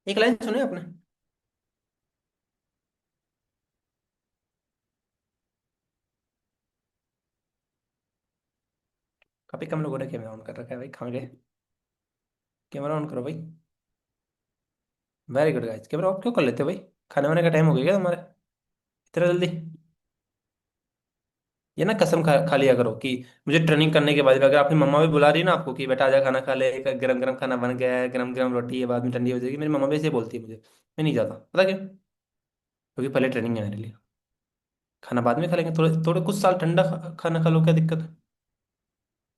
S1: एक लाइन सुने आपने? काफी कम लोगों ने कैमरा ऑन कर रखा है भाई, कहाँ गए? कैमरा ऑन करो भाई। Very good guys, camera off क्यों कर लेते हो भाई? खाने वाने का टाइम हो गया क्या तुम्हारे इतना जल्दी? ये ना कसम खा लिया करो कि मुझे ट्रेनिंग करने के बाद अगर आपकी मम्मा भी बुला रही है ना आपको कि बेटा आजा खाना खा ले, गरम गरम खाना बन गया है, गरम गरम रोटी है, बाद में ठंडी हो जाएगी, मेरी मम्मा भी ऐसे बोलती है मुझे, मैं नहीं जाता। पता क्यों? क्योंकि पहले ट्रेनिंग है मेरे लिए। खाना बाद में खा लेंगे, थोड़े थोड़े कुछ साल ठंडा खाना खा लो, क्या दिक्कत है?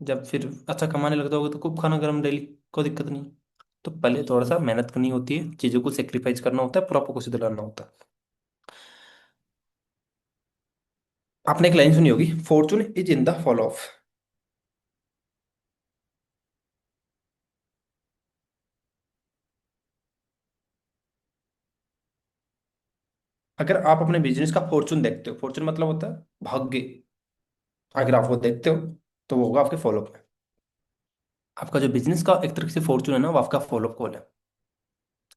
S1: जब फिर अच्छा कमाने लग जाओगे तो खूब खाना गर्म डेली, कोई दिक्कत नहीं। तो पहले थोड़ा सा मेहनत करनी होती है, चीज़ों को सेक्रीफाइस करना होता है, प्रॉपर को दिलाना होता है। आपने एक लाइन सुनी होगी, Fortune is in the fall of. अगर आप अपने बिजनेस का फॉर्चून देखते हो, फॉर्चून मतलब होता है भाग्य, अगर आप वो देखते हो तो वो होगा आपके फॉलोअप में। आपका जो बिजनेस का एक तरह से फॉर्चून है ना, वो आपका फॉलोअप कॉल है।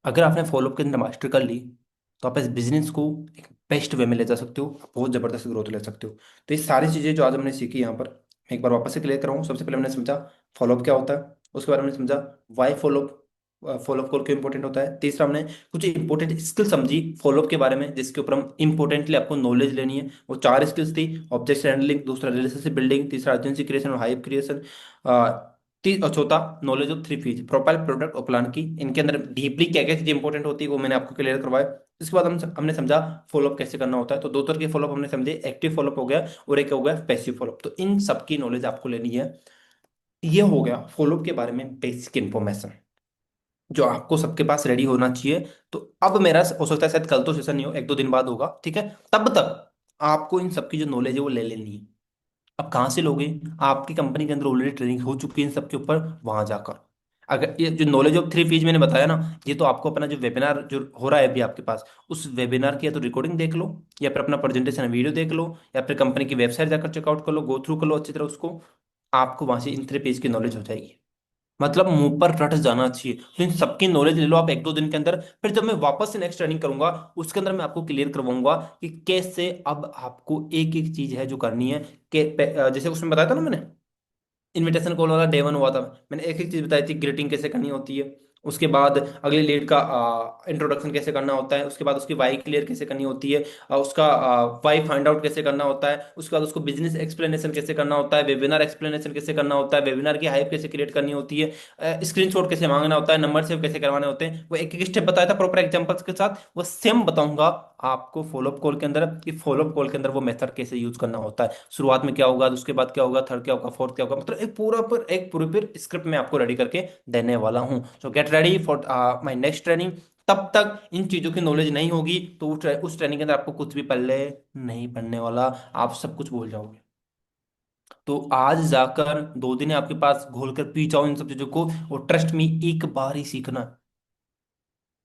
S1: अगर आपने फॉलोअप के अंदर मास्टर कर ली, तो आप इस बिजनेस को एक बेस्ट वे में ले जा सकते हो, बहुत जबरदस्त ग्रोथ ले सकते हो। तो ये सारी चीजें जो आज हमने सीखी यहाँ पर, मैं एक बार वापस से क्लियर कराऊँ। सबसे पहले हमने समझा फॉलोअप क्या होता है, उसके बारे में समझा वाई फॉलोअप, फॉलोअप कॉल क्यों इंपॉर्टेंट होता है। तीसरा हमने कुछ इंपॉर्टेंट स्किल समझी फॉलोअप के बारे में, जिसके ऊपर हम इंपॉर्टेंटली आपको नॉलेज लेनी है। वो चार स्किल्स थी: ऑब्जेक्ट हैंडलिंग, दूसरा रिलेशनशिप बिल्डिंग, तीसरा अर्जेंसी क्रिएशन और हाइप क्रिएशन, और चौथा knowledge of three fees, profile, product और प्लान की। इनके अंदर डीपली क्या क्या चीजें इंपॉर्टेंट होती है वो मैंने आपको क्लियर करवाया। इसके बाद हमने समझा फॉलोअप कैसे करना होता है। तो दो तरह के फॉलोअप हमने समझे, एक्टिव फॉलोअप हो गया और एक हो गया पैसिव फॉलोअप। तो इन सबकी नॉलेज आपको लेनी है। ये हो गया फॉलोअप के बारे में बेसिक इन्फॉर्मेशन, जो आपको सबके पास रेडी होना चाहिए। तो अब मेरा हो सकता है शायद कल तो सेशन नहीं हो, एक दो दिन बाद होगा, ठीक है। तब तक आपको इन सबकी जो नॉलेज है वो ले लेनी है। अब कहाँ से लोगे? आपकी कंपनी के अंदर ऑलरेडी ट्रेनिंग हो चुकी है इन सबके ऊपर, वहां जाकर। अगर ये जो नॉलेज ऑफ थ्री फीज मैंने बताया ना, ये तो आपको अपना जो वेबिनार जो हो रहा है अभी आपके पास, उस वेबिनार की या तो रिकॉर्डिंग देख लो, या फिर अपना प्रेजेंटेशन वीडियो देख लो, या फिर कंपनी की वेबसाइट जाकर चेकआउट कर लो, गो थ्रू कर लो अच्छी तरह उसको। आपको वहां से इन थ्री पेज की नॉलेज हो जाएगी। मतलब मुंह पर रट जाना चाहिए। तो इन सबकी नॉलेज ले लो आप एक दो दिन के अंदर। फिर जब मैं वापस से नेक्स्ट ट्रेनिंग करूंगा, उसके अंदर मैं आपको क्लियर करवाऊंगा कि कैसे अब आपको एक एक चीज है जो करनी है। कि जैसे उसमें बताया था ना मैंने, इनविटेशन कॉल वाला डे वन हुआ था, मैंने एक एक चीज बताई थी, ग्रीटिंग कैसे करनी होती है, उसके बाद अगले लीड का इंट्रोडक्शन कैसे करना होता है, उसके बाद उसकी वाई क्लियर कैसे करनी होती है, उसका वाई फाइंड आउट कैसे करना होता है, उसके बाद उसको बिजनेस एक्सप्लेनेशन कैसे करना होता है, वेबिनार एक्सप्लेनेशन कैसे करना होता है, वेबिनार की हाइप कैसे क्रिएट करनी होती है, स्क्रीनशॉट कैसे मांगना होता है, नंबर सेव कैसे करवाने होते हैं। वो एक एक स्टेप बताया था प्रॉपर एग्जांपल्स के साथ, वो सेम बताऊंगा आपको फॉलोअप कॉल के अंदर, कि फॉलोअप कॉल के अंदर वो मेथड कैसे यूज करना होता है। शुरुआत में क्या होगा, उसके बाद क्या होगा, थर्ड क्या होगा, फोर्थ क्या होगा, मतलब एक पूरा पर एक पूरी पर स्क्रिप्ट मैं आपको रेडी करके देने वाला हूँ। सो get ready for my next training. तब तक इन चीजों की नॉलेज नहीं होगी तो उस ट्रेनिंग के अंदर आपको कुछ भी पल्ले नहीं पड़ने वाला, आप सब कुछ भूल जाओगे। तो आज जाकर 2 दिन है आपके पास, घोल कर पी जाओ इन सब चीजों को, और ट्रस्ट मी एक बार ही सीखना है।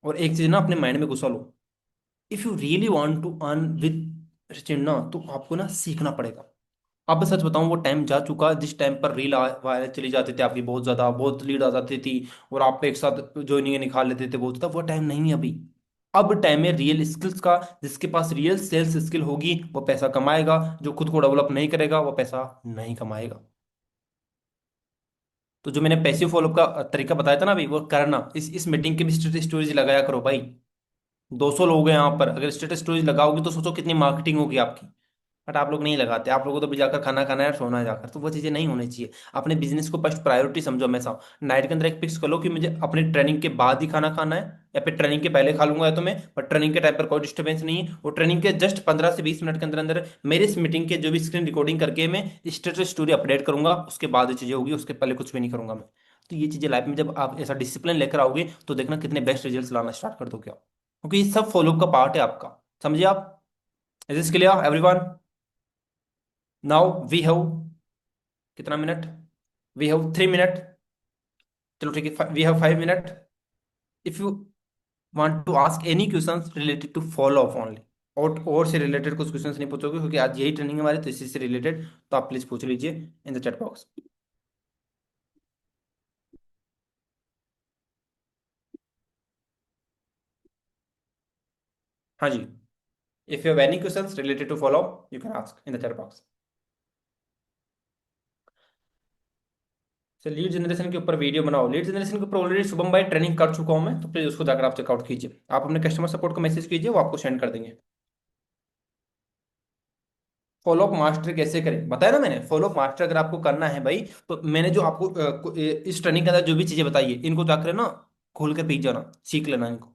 S1: और एक चीज ना अपने माइंड में घुसा लो, if you really want to earn with rich ना, तो आपको ना सीखना पड़ेगा। अब मैं सच बताऊं, वो टाइम जा चुका है जिस टाइम पर रील वायरल चली जाती थी आपकी, बहुत ज्यादा बहुत लीड आ जाती थी, और आप एक साथ ज्वाइनिंग निकाल लेते थे बहुत, तब वो टाइम नहीं है अभी। अब टाइम है रियल स्किल्स का। जिसके पास रियल सेल्स स्किल होगी वो पैसा कमाएगा, जो खुद को डेवलप नहीं करेगा वो पैसा नहीं कमाएगा। तो जो मैंने पैसिव फॉलोअप का तरीका बताया था ना अभी, वो करना। इस मीटिंग की भी स्टोरीज लगाया करो भाई। 200 लोग हैं यहाँ पर, अगर स्टेटस स्टोरीज लगाओगे तो सोचो कितनी मार्केटिंग होगी आपकी। बट आप लोग नहीं लगाते, आप लोगों को तो भी जाकर खाना खाना है और सोना है जाकर, तो वो चीजें नहीं होनी चाहिए। अपने बिजनेस को फर्स्ट प्रायोरिटी समझो हमेशा। नाइट के अंदर एक फिक्स कर लो कि मुझे अपनी ट्रेनिंग के बाद ही खाना खाना है, या फिर ट्रेनिंग के पहले खा लूंगा, या तो मैं, पर ट्रेनिंग के टाइम पर कोई डिस्टर्बेंस नहीं है। और ट्रेनिंग के जस्ट 15 से 20 मिनट के अंदर अंदर मेरे इस मीटिंग के जो भी स्क्रीन रिकॉर्डिंग करके मैं स्टेटस स्टोरी अपडेट करूंगा, उसके बाद ये चीजें होगी, उसके पहले कुछ भी नहीं करूंगा मैं। तो ये चीजें लाइफ में जब आप ऐसा डिसिप्लिन लेकर आओगे, तो देखना कितने बेस्ट रिजल्ट लाना स्टार्ट कर दोगे आप। क्योंकि ये सब फॉलो का पार्ट है आपका। समझिए आप। Is this clear everyone? Now we have कितना मिनट? We have 3 minute. चलो ठीक है, we have 5 minute. If you want to ask any questions related to follow up only, और से रिलेटेड कुछ क्वेश्चंस नहीं पूछोगे क्योंकि आज यही ट्रेनिंग है हमारी, तो इसी से रिलेटेड, तो आप प्लीज पूछ लीजिए इन द चैट बॉक्स। हाँ जी। If you have any questions related to follow up, you can ask in the chat box. Sir lead generation के ऊपर वीडियो बनाओ, लीड जनरेशन के ऊपर ऑलरेडी शुभम भाई ट्रेनिंग कर चुका हूं मैं, तो प्लीज उसको जाकर आप चेकआउट कीजिए। आप अपने कस्टमर सपोर्ट को मैसेज कीजिए, वो आपको सेंड कर देंगे। फॉलोअप मास्टर कैसे करें बताया ना मैंने। फॉलोअप मास्टर अगर आपको करना है भाई, तो मैंने जो आपको इस ट्रेनिंग के अंदर जो भी चीजें बताई है, इनको जाकर ना खोल कर पी जाना, सीख लेना इनको।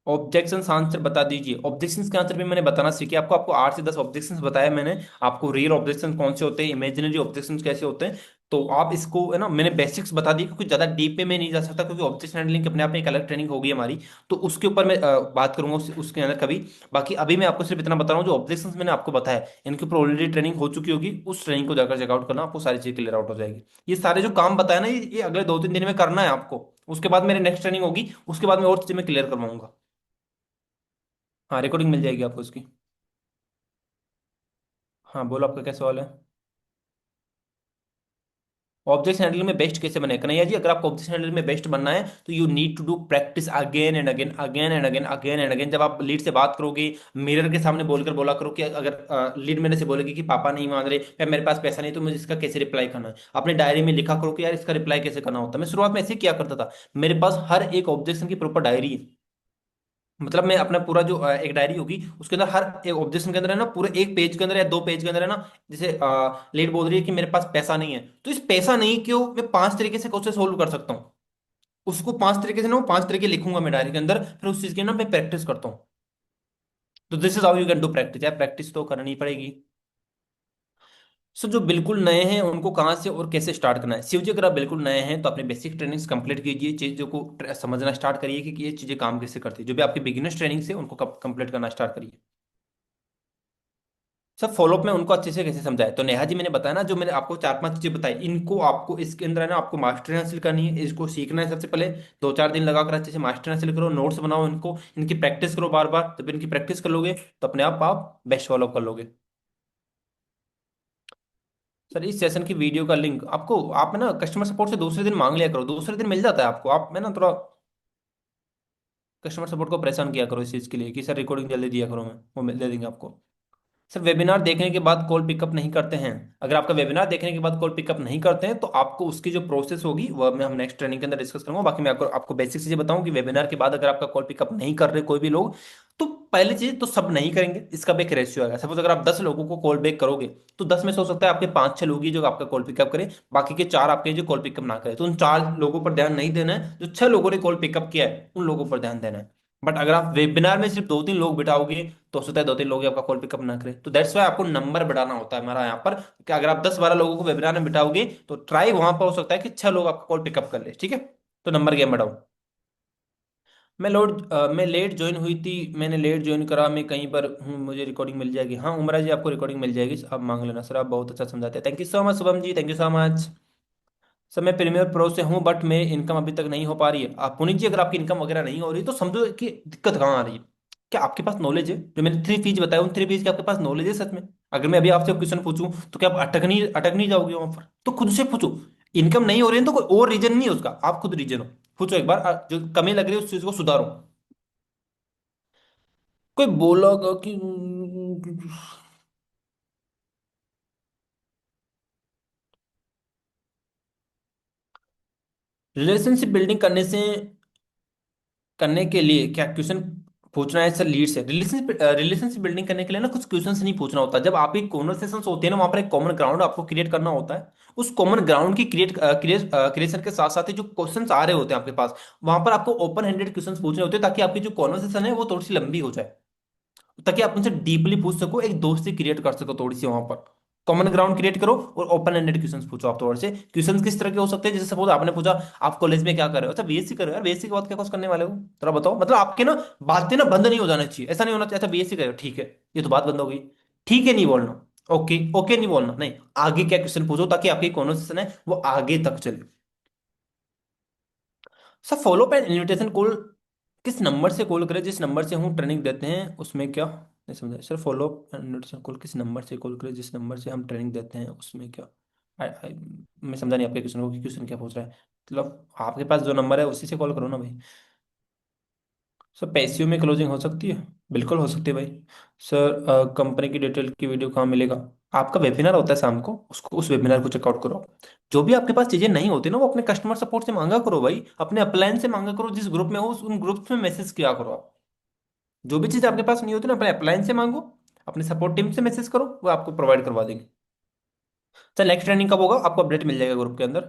S1: ऑब्जेक्शन आंसर बता दीजिए। ऑब्जेक्शन के आंसर भी मैंने बताना सीखे आपको। आपको 8 से 10 ऑब्जेक्शन बताया मैंने आपको। रियल ऑब्जेक्शन कौन से होते हैं, इमेजिनरी ऑब्जेक्शन कैसे होते हैं, तो आप इसको है ना, मैंने बेसिक्स बता दी क्योंकि ज़्यादा डीप में मैं नहीं जा सकता, क्योंकि ऑब्जेक्ट हैंडलिंग अपने आप में एक अलग ट्रेनिंग होगी हमारी। तो उसके ऊपर मैं बात करूंगा उसके अंदर कभी। बाकी अभी मैं आपको सिर्फ इतना बता रहा हूँ, जो ऑब्जेक्शंस मैंने आपको बताया इनके ऊपर ऑलरेडी ट्रेनिंग हो चुकी होगी, उस ट्रेनिंग को जाकर चेकआउट करना, आपको सारी चीज़ क्लियर आउट हो जाएगी। ये सारे जो काम बताया ना, ये अगले 2-3 दिन में करना है आपको। उसके बाद मेरी नेक्स्ट ट्रेनिंग होगी, उसके बाद मैं और चीज़ें मैं क्लियर करवाऊंगा। हाँ, रिकॉर्डिंग मिल जाएगी आपको उसकी। हाँ बोलो, आपका क्या सवाल है? ऑब्जेक्ट हैंडलिंग में बेस्ट कैसे बने कन्हैया जी? अगर आपको ऑब्जेक्ट हैंडलिंग में बेस्ट बनना है तो you need to do practice again and again, again and again, again and again. जब आप लीड से बात करोगे, मिरर के सामने बोलकर बोला करो कि अगर लीड मेरे से बोलेगी कि पापा नहीं मान रहे या मेरे पास पैसा नहीं, तो मुझे इसका कैसे रिप्लाई करना है, अपने डायरी में लिखा करो कि यार इसका रिप्लाई कैसे करना होता है। मैं शुरुआत में ऐसे ही किया करता था। मेरे पास हर एक ऑब्जेक्शन की प्रॉपर डायरी है। मतलब मैं अपना पूरा जो एक डायरी होगी उसके अंदर हर एक ऑब्जेक्शन के अंदर है ना, पूरे एक पेज के अंदर या 2 पेज के अंदर है ना, जैसे लीड बोल रही है कि मेरे पास पैसा नहीं है, तो इस पैसा नहीं क्यों मैं 5 तरीके से कैसे सोल्व कर सकता हूँ, उसको 5 तरीके से ना, वो 5 तरीके लिखूंगा मैं डायरी के अंदर, फिर उस चीज की ना मैं प्रैक्टिस करता हूँ। तो this is how you can do practice. यार प्रैक्टिस तो करनी पड़ेगी। सो जो बिल्कुल नए हैं उनको कहाँ से और कैसे स्टार्ट करना है? शिव जी, अगर आप बिल्कुल नए हैं तो अपने बेसिक ट्रेनिंग्स कंप्लीट कीजिए, चीज़ों को समझना स्टार्ट करिए कि ये चीज़ें काम कैसे करती है। जो भी आपकी बिगिनर्स ट्रेनिंग से उनको कंप्लीट करना स्टार्ट करिए। सर फॉलोअप में उनको अच्छे से कैसे समझाए, तो नेहा जी मैंने बताया ना, जो मैंने आपको 4-5 चीजें बताई, इनको आपको इसके अंदर है ना, आपको मास्टरी हासिल करनी है, इसको सीखना है। सबसे पहले 2-4 दिन लगाकर अच्छे से मास्टरी हासिल करो, नोट्स बनाओ, इनको इनकी प्रैक्टिस करो बार बार। जब इनकी प्रैक्टिस कर लोगे तो अपने आप बेस्ट फॉलोअप कर लोगे। सर इस सेशन की वीडियो का लिंक आपको, आप है ना कस्टमर सपोर्ट से दूसरे दिन मांग लिया करो, दूसरे दिन मिल जाता है आपको। आप है ना थोड़ा कस्टमर सपोर्ट को परेशान किया करो इस चीज़ के लिए कि सर रिकॉर्डिंग जल्दी दिया करो, मैं वो दे देंगे आपको। सर वेबिनार देखने के बाद कॉल पिकअप नहीं करते हैं? अगर आपका वेबिनार देखने के बाद कॉल पिकअप नहीं करते हैं तो आपको उसकी जो प्रोसेस होगी वो मैं हम नेक्स्ट ट्रेनिंग के अंदर डिस्कस करूंगा। बाकी मैं आपको बेसिक चीजें बताऊं कि वेबिनार के बाद अगर आपका कॉल पिकअप नहीं कर रहे कोई भी लोग, तो पहली चीज तो सब नहीं करेंगे, इसका भी एक रेशियो आएगा। सपोज अगर आप 10 लोगों को कॉल बैक करोगे तो 10 में से हो सकता है आपके 5-6 लोग ही जो आपका कॉल पिकअप करें, बाकी के 4 आपके जो कॉल पिकअप ना करें। तो उन 4 लोगों पर ध्यान नहीं देना है, जो 6 लोगों ने कॉल पिकअप किया है उन लोगों पर ध्यान देना है। बट अगर आप वेबिनार में सिर्फ 2-3 लोग बिठाओगे तो हो सकता है 2-3 लोग ही आपका कॉल पिकअप ना करें। तो दैट्स वाई आपको नंबर बढ़ाना होता है हमारा यहाँ पर, कि अगर आप 10-12 लोगों को वेबिनार में बिठाओगे तो ट्राई वहां पर हो सकता है कि 6 लोग आपका कॉल पिकअप कर ले, ठीक है? तो नंबर गेम बढ़ाओ। मैं लेट ज्वाइन हुई थी, मैंने लेट ज्वाइन करा, मैं कहीं पर हूँ, मुझे रिकॉर्डिंग मिल जाएगी? हाँ उमरा जी, आपको रिकॉर्डिंग मिल जाएगी, आप मांग लेना। सर आप बहुत अच्छा समझाते हैं, thank you so much Shubham ji, thank you so much. Sir मैं प्रीमियर प्रो से हूँ बट मेरी इनकम अभी तक नहीं हो पा रही है। आप पुनीत जी, अगर आपकी इनकम वगैरह नहीं हो रही तो समझो कि दिक्कत कहाँ आ रही है। क्या आपके पास नॉलेज है? जो मैंने 3 फीज बताया उन 3 फीज के आपके पास नॉलेज है सच में? अगर मैं अभी आपसे क्वेश्चन पूछूं तो क्या आप अटक नहीं जाओगे वहां पर? तो खुद से पूछो। इनकम नहीं हो रही है तो कोई और रीजन नहीं है उसका, आप खुद रीजन हो। पूछो एक बार, जो कमी लग रही है उस चीज को सुधारो। कोई बोला होगा कि रिलेशनशिप बिल्डिंग करने के लिए क्या क्वेश्चन पूछना है? सर लीड से रिलेशनशिप बिल्डिंग करने के लिए ना कुछ क्वेश्चंस नहीं पूछना होता। जब आपकी कॉन्वर्सेशंस होती है ना, वहां पर एक कॉमन ग्राउंड आपको क्रिएट करना होता है। उस कॉमन ग्राउंड की क्रिएशन के साथ साथ ही जो क्वेश्चंस आ रहे होते हैं आपके पास, वहां पर आपको ओपन हैंडेड क्वेश्चंस पूछने होते हैं, ताकि आपकी जो कॉन्वर्सेशन है वो थोड़ी सी लंबी हो जाए, ताकि आप उनसे डीपली पूछ सको, एक दोस्ती क्रिएट कर सको थोड़ी सी वहां पर। कॉमन ग्राउंड क्रिएट करो और ओपन एंडेड क्वेश्चंस पूछो। आप थोड़े से क्वेश्चंस किस तरह के हो सकते हैं, जैसे सपोज आपने पूछा आप कॉलेज में क्या कर रहे हो? अच्छा बीएससी कर रहे हो यार, बीएससी के बाद क्या कुछ करने वाले हो? थोड़ा बताओ। मतलब आपके ना बातें ना बंद नहीं हो जाना चाहिए, ऐसा नहीं होना चाहिए अच्छा बीएससी कर रहे हो ठीक है, ये तो बात बंद हो गई। ठीक है नहीं बोलना, ओके ओके नहीं बोलना, नहीं, आगे क्या क्वेश्चन पूछो ताकि आपकी कॉन्वर्सेशन है वो आगे तक चले। Sir follow and invitation call किस नंबर से कॉल करें? जिस नंबर से हम ट्रेनिंग देते हैं उसमें क्या? नहीं समझा sir, follow up and invitation call किस नंबर से कॉल करें जिस नंबर से हम ट्रेनिंग देते हैं उसमें क्या? मैं समझा नहीं आपके क्वेश्चन को कि क्वेश्चन क्या पूछ रहा है। मतलब आपके पास जो नंबर है उसी से कॉल करो ना भाई। सर पैसियो में क्लोजिंग हो सकती है? बिल्कुल हो सकती है भाई। सर कंपनी की डिटेल की वीडियो कहाँ मिलेगा? आपका वेबिनार होता है शाम को, उसको उस वेबिनार को चेकआउट करो। जो भी आपके पास चीजें नहीं होती ना, वो अपने कस्टमर सपोर्ट से मांगा करो भाई, अपने अपलाइन से मांगा करो, जिस ग्रुप में हो उन ग्रुप्स में मैसेज किया करो आप। जो भी चीज आपके पास नहीं होती ना, अपने अपलाइन से मांगो, अपने सपोर्ट टीम से मैसेज करो, वो आपको प्रोवाइड करवा देंगे। सर नेक्स्ट ट्रेनिंग कब होगा? आपको अपडेट मिल जाएगा ग्रुप के अंदर।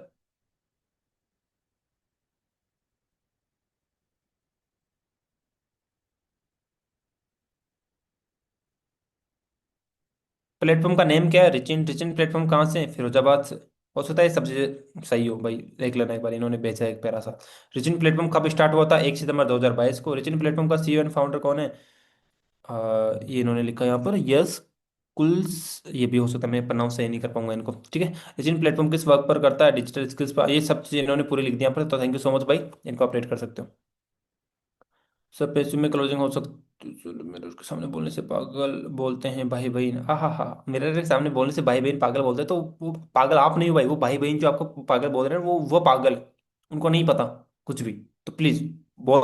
S1: प्लेटफॉर्म का नेम क्या है? रिचिन रिचिन प्लेटफॉर्म कहाँ से है? फिरोजाबाद से? हो सकता है ये सब चीजें सही हो भाई, देख लेना एक बार, इन्होंने भेजा है एक प्यारा सा। रिचिन प्लेटफॉर्म कब स्टार्ट हुआ था? 1 सितंबर 2022 को। रिचिन प्लेटफॉर्म का सीईओ एंड फाउंडर कौन है? ये इन्होंने लिखा है यहाँ पर, यस कुल्स, ये भी हो सकता है, मैं प्रोनाउंस सही नहीं कर पाऊंगा इनको, ठीक है। रिचिन प्लेटफॉर्म किस वर्क पर करता है? डिजिटल स्किल्स पर। ये सब चीजें इन्होंने पूरी लिख दी यहाँ पर, तो थैंक यू सो मच भाई, इनको अपडेट कर सकते हो। सब पेज में क्लोजिंग हो सकती, मिरर के सामने बोलने से पागल बोलते हैं भाई बहन, हाँ हाँ हाँ, मिरर के सामने बोलने से भाई बहन पागल बोलते हैं, तो वो पागल आप नहीं हो भाई, वो भाई बहन जो आपको पागल बोल रहे हैं वो पागल है। उनको नहीं पता कुछ भी, तो प्लीज